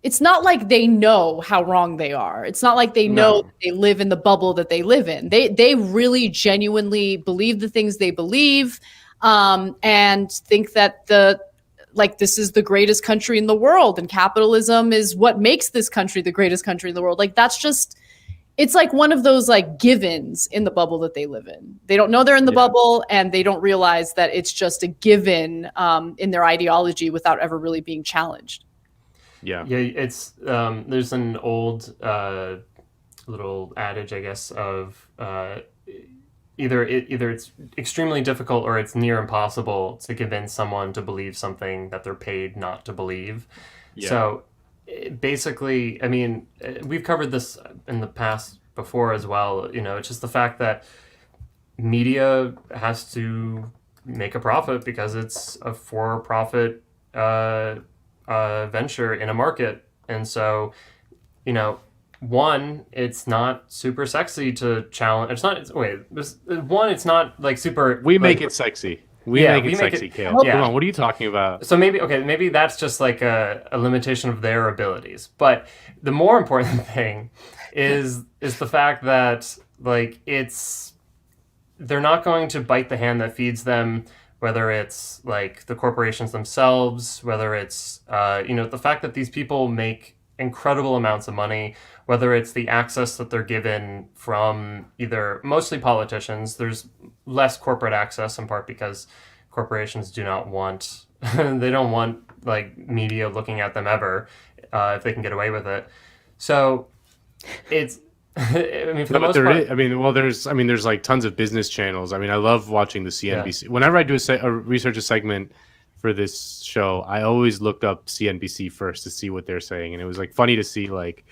it's not like they know how wrong they are. It's not like they know that they live in the bubble that they live in. They really genuinely believe the things they believe, and think that this is the greatest country in the world, and capitalism is what makes this country the greatest country in the world. Like, that's just, it's like one of those like givens in the bubble that they live in. They don't know they're in the bubble, and they don't realize that it's just a given in their ideology without ever really being challenged. Yeah, it's there's an old little adage, I guess, of either it's extremely difficult or it's near impossible to convince someone to believe something that they're paid not to believe. Yeah. So basically, I mean, we've covered this in the past before as well. It's just the fact that media has to make a profit because it's a for-profit venture in a market. And so, one, it's not super sexy to challenge. It's not like super. We make it sexy. We make it sexy, Cale. Come on, what are you talking about? So maybe that's just like a limitation of their abilities. But the more important thing is the fact that like they're not going to bite the hand that feeds them, whether it's like the corporations themselves, whether it's the fact that these people make incredible amounts of money, whether it's the access that they're given from either mostly politicians. There's less corporate access in part because corporations do not want they don't want like media looking at them ever if they can get away with it. So it's I mean, for the most part, there's like tons of business channels. I mean, I love watching the CNBC. Yeah. Whenever I do a research segment for this show, I always looked up CNBC first to see what they're saying, and it was like funny to see like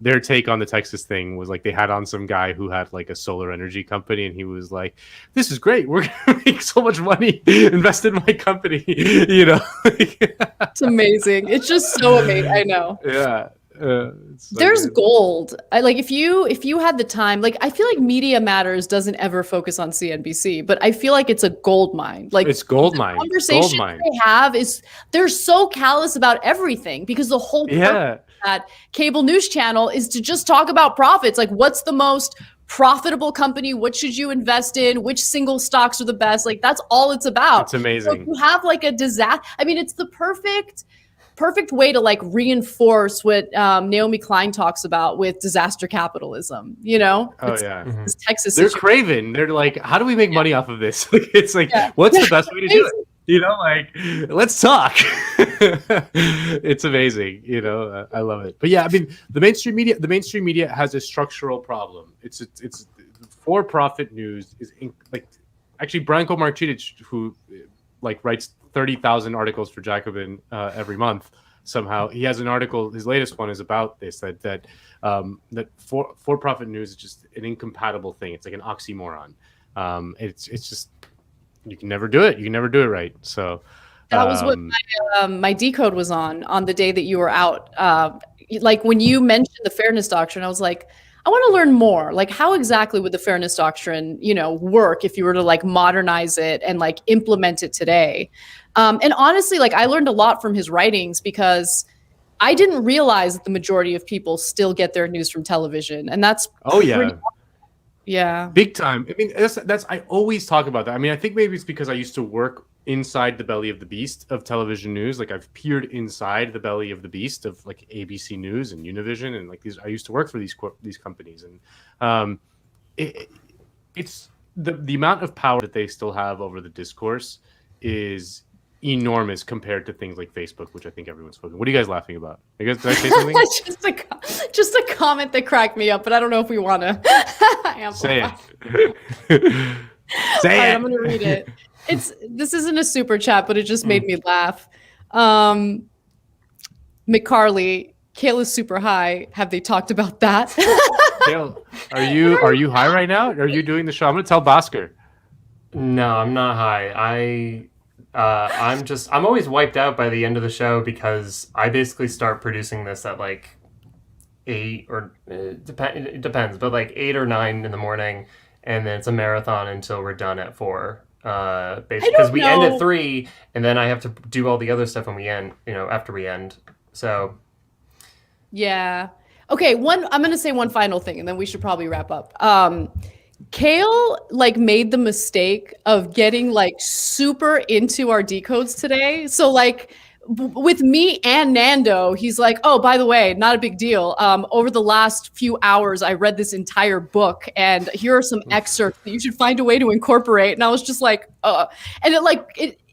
their take on the Texas thing was like they had on some guy who had like a solar energy company, and he was like, "This is great. We're gonna make so much money. Invest in my company." It's amazing. It's just so amazing. I know. Yeah. There's gold. If you had the time, like I feel like Media Matters doesn't ever focus on CNBC, but I feel like it's a gold mine. Like it's gold mine. Conversation they have is they're so callous about everything because the whole purpose of that cable news channel is to just talk about profits. Like what's the most profitable company? What should you invest in? Which single stocks are the best? Like that's all it's about. It's amazing. So you have like a disaster. I mean, it's the perfect way to like reinforce what Naomi Klein talks about with disaster capitalism. Texas. They're craven. They're like, how do we make money off of this? It's like, what's the best way to do it? Let's talk. It's amazing. I love it. But yeah, I mean, the mainstream media has a structural problem. It's for-profit news is actually Branko Marcitic, who like writes 30,000 articles for Jacobin every month. Somehow he has an article. His latest one is about this. That for-profit news is just an incompatible thing. It's like an oxymoron. It's just you can never do it. You can never do it right. So that was what my decode was on the day that you were out. Like when you mentioned the fairness doctrine, I was like, I want to learn more. Like, how exactly would the fairness doctrine, work if you were to like modernize it and like implement it today? And honestly, like I learned a lot from his writings because I didn't realize that the majority of people still get their news from television, and that's big time. I mean, that's I always talk about that. I mean, I think maybe it's because I used to work inside the belly of the beast of television news. Like I've peered inside the belly of the beast of like ABC News and Univision, and like these. I used to work for these companies, and it's the amount of power that they still have over the discourse is enormous compared to things like Facebook, which I think everyone's focusing. What are you guys laughing about? Did I say something? just a comment that cracked me up, but I don't know if we want to say it. Say it. I'm gonna read it. This isn't a super chat, but it just made me laugh. McCarley, Cale is super high. Have they talked about that? Cale, are you high right now? Are you doing the show? I'm gonna tell Bhaskar. No, I'm not high. I'm always wiped out by the end of the show because I basically start producing this at like 8 or it depends, but like 8 or 9 in the morning, and then it's a marathon until we're done at 4. Basically, because we end at 3, and then I have to do all the other stuff when we end. After we end. So. Yeah. Okay. I'm going to say one final thing, and then we should probably wrap up. Cale made the mistake of getting super into our decodes today. So with me and Nando, he's like, oh, by the way, not a big deal. Over the last few hours, I read this entire book, and here are some excerpts that you should find a way to incorporate. And I was just like, and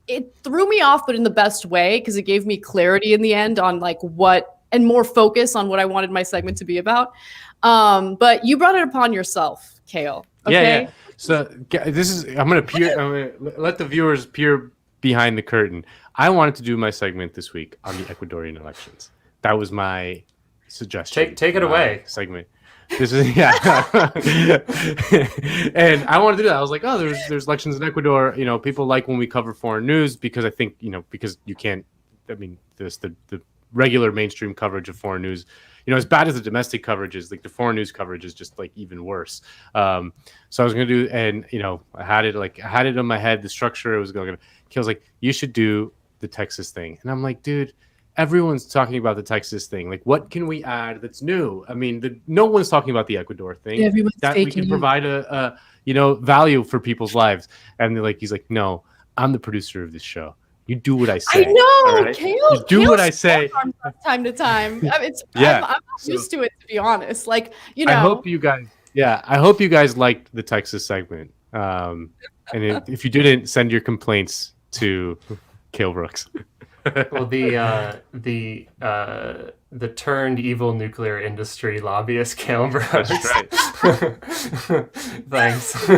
it threw me off, but in the best way, because it gave me clarity in the end on what, and more focus on what I wanted my segment to be about. But you brought it upon yourself, Cale. Okay. Yeah. So I'm gonna let the viewers peer behind the curtain. I wanted to do my segment this week on the Ecuadorian elections. That was my suggestion. Take it away. Segment. This is and I wanted to do that. I was like, oh, there's elections in Ecuador. People like when we cover foreign news because I think because you can't. I mean, the regular mainstream coverage of foreign news, as bad as the domestic coverage is, the foreign news coverage is just even worse. So I was gonna do, and I had it in my head, the structure. It was going. Cale's like, you should do the Texas thing, and I'm like, dude, everyone's talking about the Texas thing. What can we add that's new? I mean, no one's talking about the Ecuador thing. Everyone's that we can provide a value for people's lives. And he's like, no, I'm the producer of this show. You do what I say. I know, right? Cale. You do what I say. From time to time. Yeah. I'm used to it, to be honest. I hope you guys liked the Texas segment. And if you didn't, send your complaints to Cale Brooks. Well, the turned evil nuclear industry lobbyist Cale Brooks. That's right. Thanks.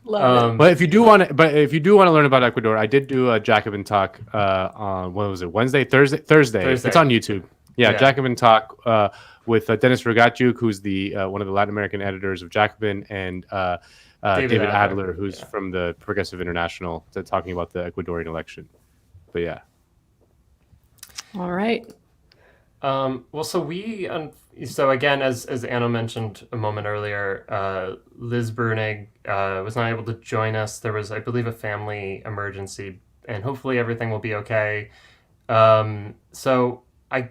Love it. But if you do want to learn about Ecuador, I did do a Jacobin talk on what was it, Thursday. It's on YouTube. Yeah. Jacobin talk with Dennis Rogatjuk, who's the one of the Latin American editors of Jacobin, and David Adler, who's from the Progressive International, talking about the Ecuadorian election. But yeah. All right. Well, so again, as Anna mentioned a moment earlier, Liz Brunig was not able to join us. There was, I believe, a family emergency, and hopefully everything will be okay. So I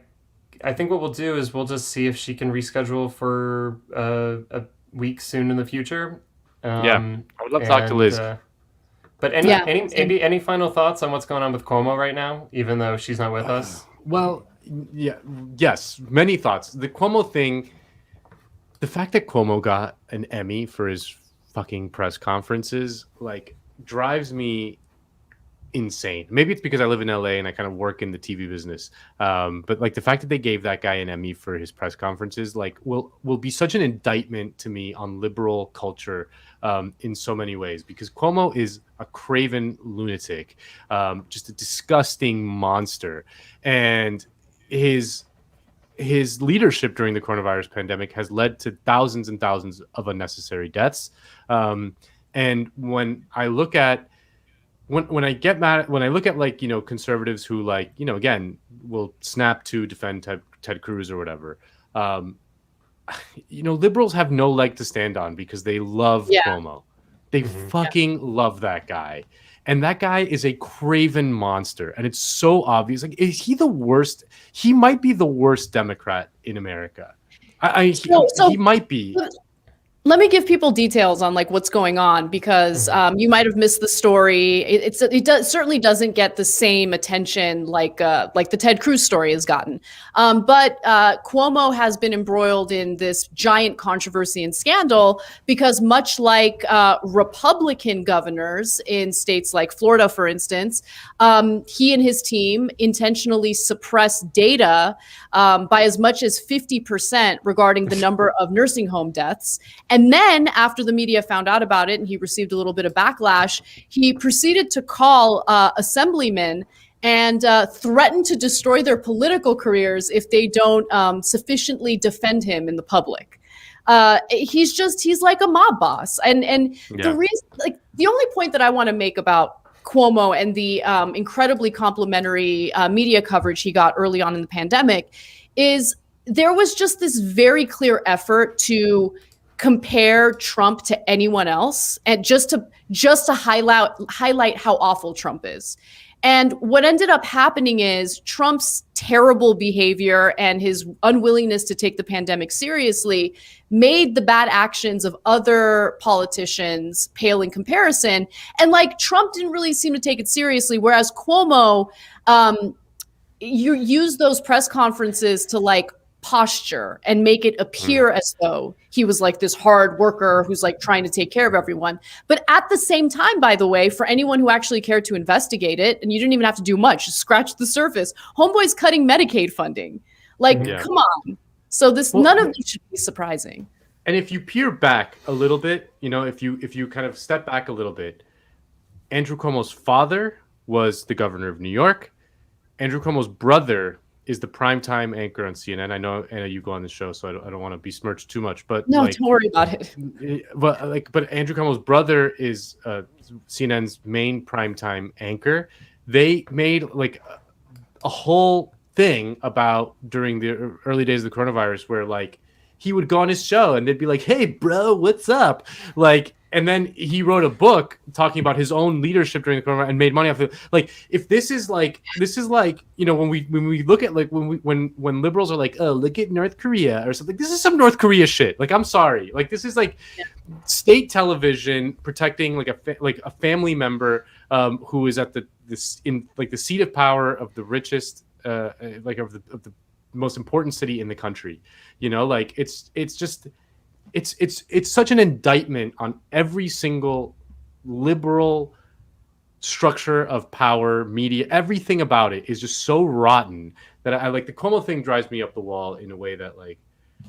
think what we'll do is we'll just see if she can reschedule for a week soon in the future. I would love to talk to Liz. But any final thoughts on what's going on with Cuomo right now, even though she's not with us? Well, yes, many thoughts. The Cuomo thing, the fact that Cuomo got an Emmy for his fucking press conferences, drives me insane. Maybe it's because I live in LA and I kind of work in the TV business. But the fact that they gave that guy an Emmy for his press conferences, will be such an indictment to me on liberal culture in so many ways, because Cuomo is a craven lunatic, just a disgusting monster. And his leadership during the coronavirus pandemic has led to thousands and thousands of unnecessary deaths. And when I look at when I get mad, when I look at conservatives who again will snap to defend Ted Cruz or whatever, liberals have no leg to stand on because they love Cuomo. They fucking love that guy. And that guy is a craven monster. And it's so obvious. Is he the worst? He might be the worst Democrat in America. He might be. Let me give people details on what's going on, because you might have missed the story. It certainly doesn't get the same attention like the Ted Cruz story has gotten. But Cuomo has been embroiled in this giant controversy and scandal because, much like Republican governors in states like Florida, for instance, he and his team intentionally suppressed data by as much as 50% regarding the number of nursing home deaths. And then after the media found out about it and he received a little bit of backlash, he proceeded to call assemblymen and threaten to destroy their political careers if they don't sufficiently defend him in the public. He's like a mob boss. And the reason, like, the only point that I want to make about Cuomo and the incredibly complimentary media coverage he got early on in the pandemic is there was just this very clear effort to compare Trump to anyone else, and just to highlight how awful Trump is. And what ended up happening is Trump's terrible behavior and his unwillingness to take the pandemic seriously made the bad actions of other politicians pale in comparison. And like, Trump didn't really seem to take it seriously, whereas Cuomo, you use those press conferences to like posture and make it appear as though he was like this hard worker who's like trying to take care of everyone. But at the same time, by the way, for anyone who actually cared to investigate it, and you didn't even have to do much, just scratch the surface, homeboy's cutting Medicaid funding. Like, come on. So none of this should be surprising. And if you peer back a little bit, if you kind of step back a little bit, Andrew Cuomo's father was the governor of New York. Andrew Cuomo's brother is the primetime anchor on CNN. I know, Anna, you go on the show, so I don't want to besmirch too much, but no, don't worry about it. But Andrew Cuomo's brother is CNN's main primetime anchor. They made like a whole thing about during the early days of the coronavirus, where like he would go on his show and they'd be like, "Hey, bro, what's up?" Like. And then he wrote a book talking about his own leadership during the coronavirus and made money off of it. Like, if this is like, when we look at like when liberals are like, oh, look at North Korea or something. This is some North Korea shit. Like, I'm sorry. Like, this is like state television protecting like a family member who is at the seat of power of the richest of the most important city in the country. Like it's such an indictment on every single liberal structure of power, media, everything about it is just so rotten that I like the Cuomo thing drives me up the wall in a way that, like,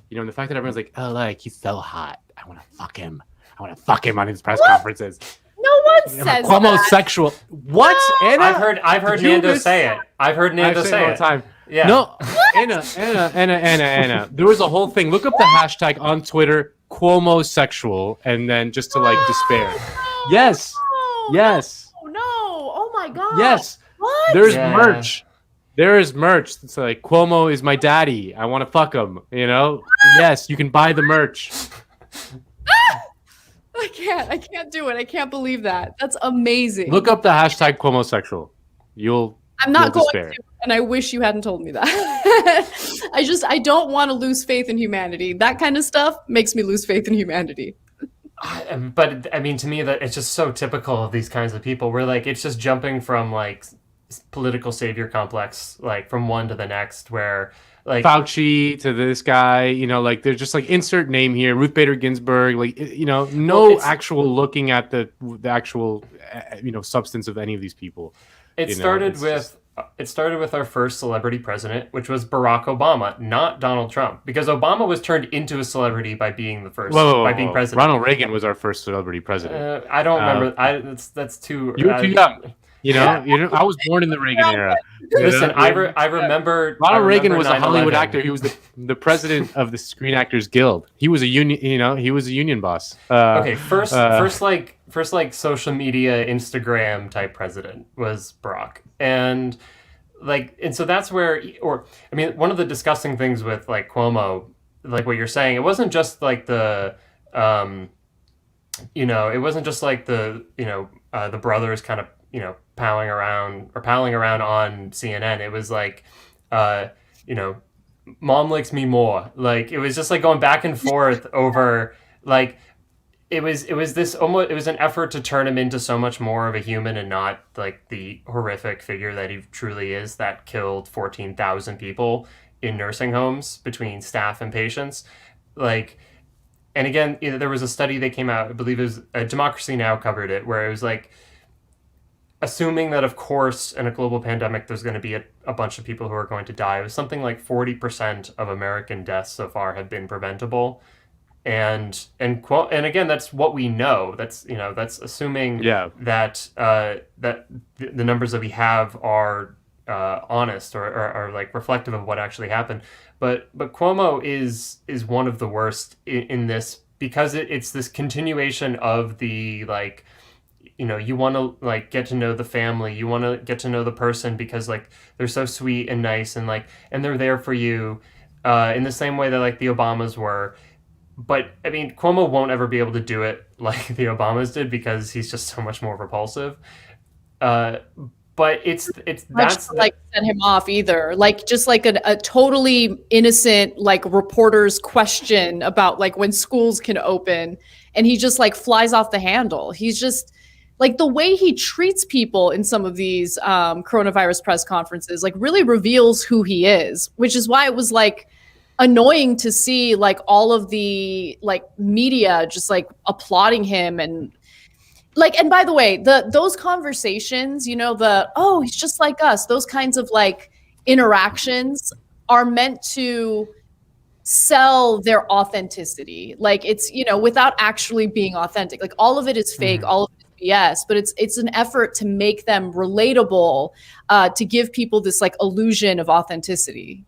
and the fact that everyone's like, oh, like, he's so hot, I want to fuck him on his press conferences. No one says Cuomo's that. Sexual. What? No. Anna? I've heard Nando say it. I've heard Nando say it all the time. Yeah. No, Anna. There was a whole thing. Look up the hashtag on Twitter, Cuomo sexual, and then just to like despair. Yes. Yes. No. Oh my God. Yes. What? There's merch. There is merch. It's like, Cuomo is my daddy. I want to fuck him. Yes, you can buy the merch. I can't do it. I can't believe that. That's amazing. Look up the hashtag Cuomo sexual. I'm not going despair. to, and I wish you hadn't told me that. I don't want to lose faith in humanity. That kind of stuff makes me lose faith in humanity. But I mean, to me, that it's just so typical of these kinds of people. Where like it's just jumping from like political savior complex, like from one to the next. Where like Fauci to this guy, like they're just like insert name here, Ruth Bader Ginsburg, like no actual looking at the actual substance of any of these people. It started with our first celebrity president, which was Barack Obama, not Donald Trump, because Obama was turned into a celebrity by being the first, being president. Ronald Reagan was our first celebrity president. I don't remember. That's too. You're too young. I was born in the Reagan era. Listen, I remember Ronald Reagan was a 9/11. Hollywood actor. He was the president of the Screen Actors Guild. He was a union. He was a union boss. Okay, first social media Instagram type president was Barack, and so that's where, one of the disgusting things with like Cuomo, like what you're saying, it wasn't just like the it wasn't just like the the brothers kind of palling around on CNN. It was like mom likes me more. Like it was just like going back and forth over like it was an effort to turn him into so much more of a human and not like the horrific figure that he truly is, that killed 14,000 people in nursing homes between staff and patients. Like, and again, there was a study that came out, I believe it was Democracy Now! Covered it, where it was like, assuming that, of course, in a global pandemic, there's going to be a bunch of people who are going to die. It was something like 40% of American deaths so far have been preventable. And again, that's what we know. That's assuming that that the numbers that we have are honest or like reflective of what actually happened. But Cuomo is one of the worst in this, because it's this continuation of the, like, you know, you want to like get to know the family, you want to get to know the person because like they're so sweet and nice and like, and they're there for you in the same way that like the Obamas were. But I mean, Cuomo won't ever be able to do it like the Obamas did because he's just so much more repulsive. But it's that's to, like, send him off either. Like, just like a totally innocent like reporter's question about like when schools can open, and he just like flies off the handle. He's just like, the way he treats people in some of these coronavirus press conferences like really reveals who he is, which is why it was like annoying to see like all of the like media just like applauding him. And like, and by the way, those conversations, you know, oh, he's just like us, those kinds of like interactions are meant to sell their authenticity. Like, it's, you know, without actually being authentic. Like, all of it is fake, all of it is BS, but it's an effort to make them relatable, to give people this like illusion of authenticity.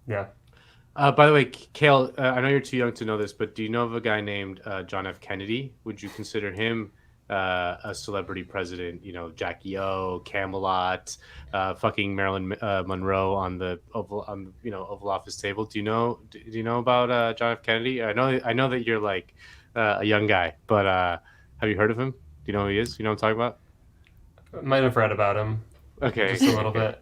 Yeah. By the way, Cale, I know you're too young to know this, but do you know of a guy named John F. Kennedy? Would you consider him a celebrity president? You know, Jackie O, Camelot, fucking Marilyn Monroe on the Oval Office table. Do you know about John F. Kennedy? I know that you're like a young guy, but have you heard of him? Do you know who he is? You know what I'm talking about? Might have read about him. Okay, just a little bit.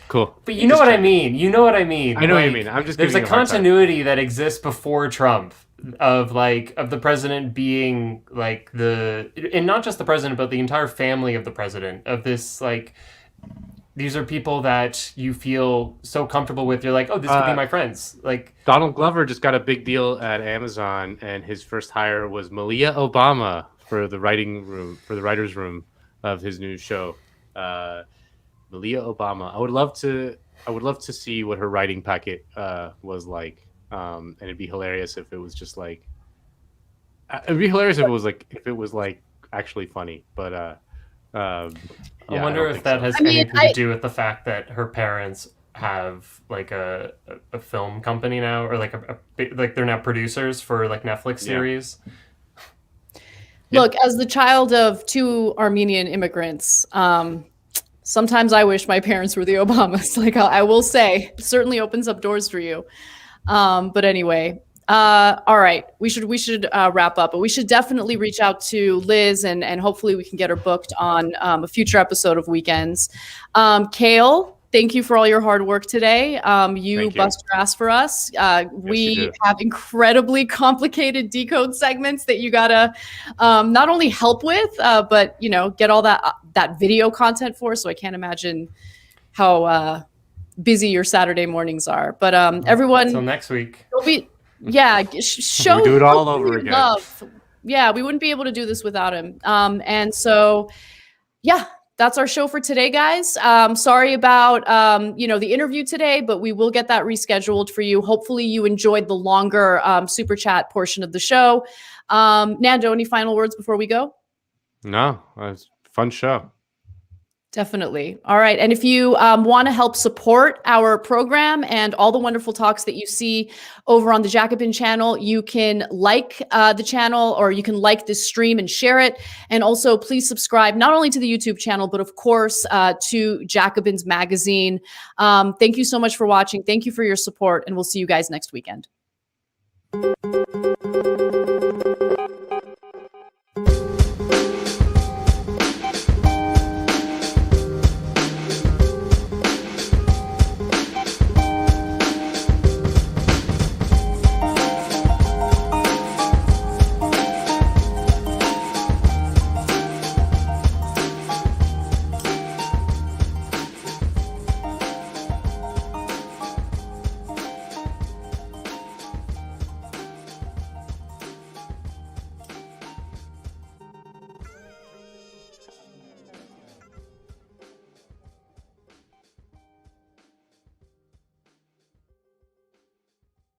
Cool. But you know what I mean. You know what I mean. I know like, what you mean. I'm just there's giving a continuity that exists before Trump of the president being like and not just the president, but the entire family of the president, of this like, these are people that you feel so comfortable with. You're like, oh, this could be my friends. Like, Donald Glover just got a big deal at Amazon, and his first hire was Malia Obama for the writer's room of his new show. Malia Obama. I would love to see what her writing packet was like. And it'd be hilarious if it was just like. It'd be hilarious if it was like actually funny. But I wonder if that has anything to do with the fact that her parents have like a film company now, or like like they're now producers for like Netflix series. Look, as the child of two Armenian immigrants, sometimes I wish my parents were the Obamas. Like, I will say, it certainly opens up doors for you. But anyway, all right, we should wrap up, but we should definitely reach out to Liz and hopefully we can get her booked on a future episode of Weekends. Cale, thank you for all your hard work today. You bust your ass for us. We have incredibly complicated decode segments that you gotta not only help with, but you know, get all that video content for. So I can't imagine how busy your Saturday mornings are. But everyone, until next week. Show we do it all over again. Love. Yeah, we wouldn't be able to do this without him. And so, yeah. That's our show for today, guys. Sorry about the interview today, but we will get that rescheduled for you. Hopefully you enjoyed the longer super chat portion of the show. Nando, any final words before we go? No, it's a fun show. Definitely. All right. And if you want to help support our program and all the wonderful talks that you see over on the Jacobin channel, you can like the channel, or you can like this stream and share it. And also please subscribe not only to the YouTube channel, but of course to Jacobin's magazine. Thank you so much for watching. Thank you for your support, and we'll see you guys next weekend.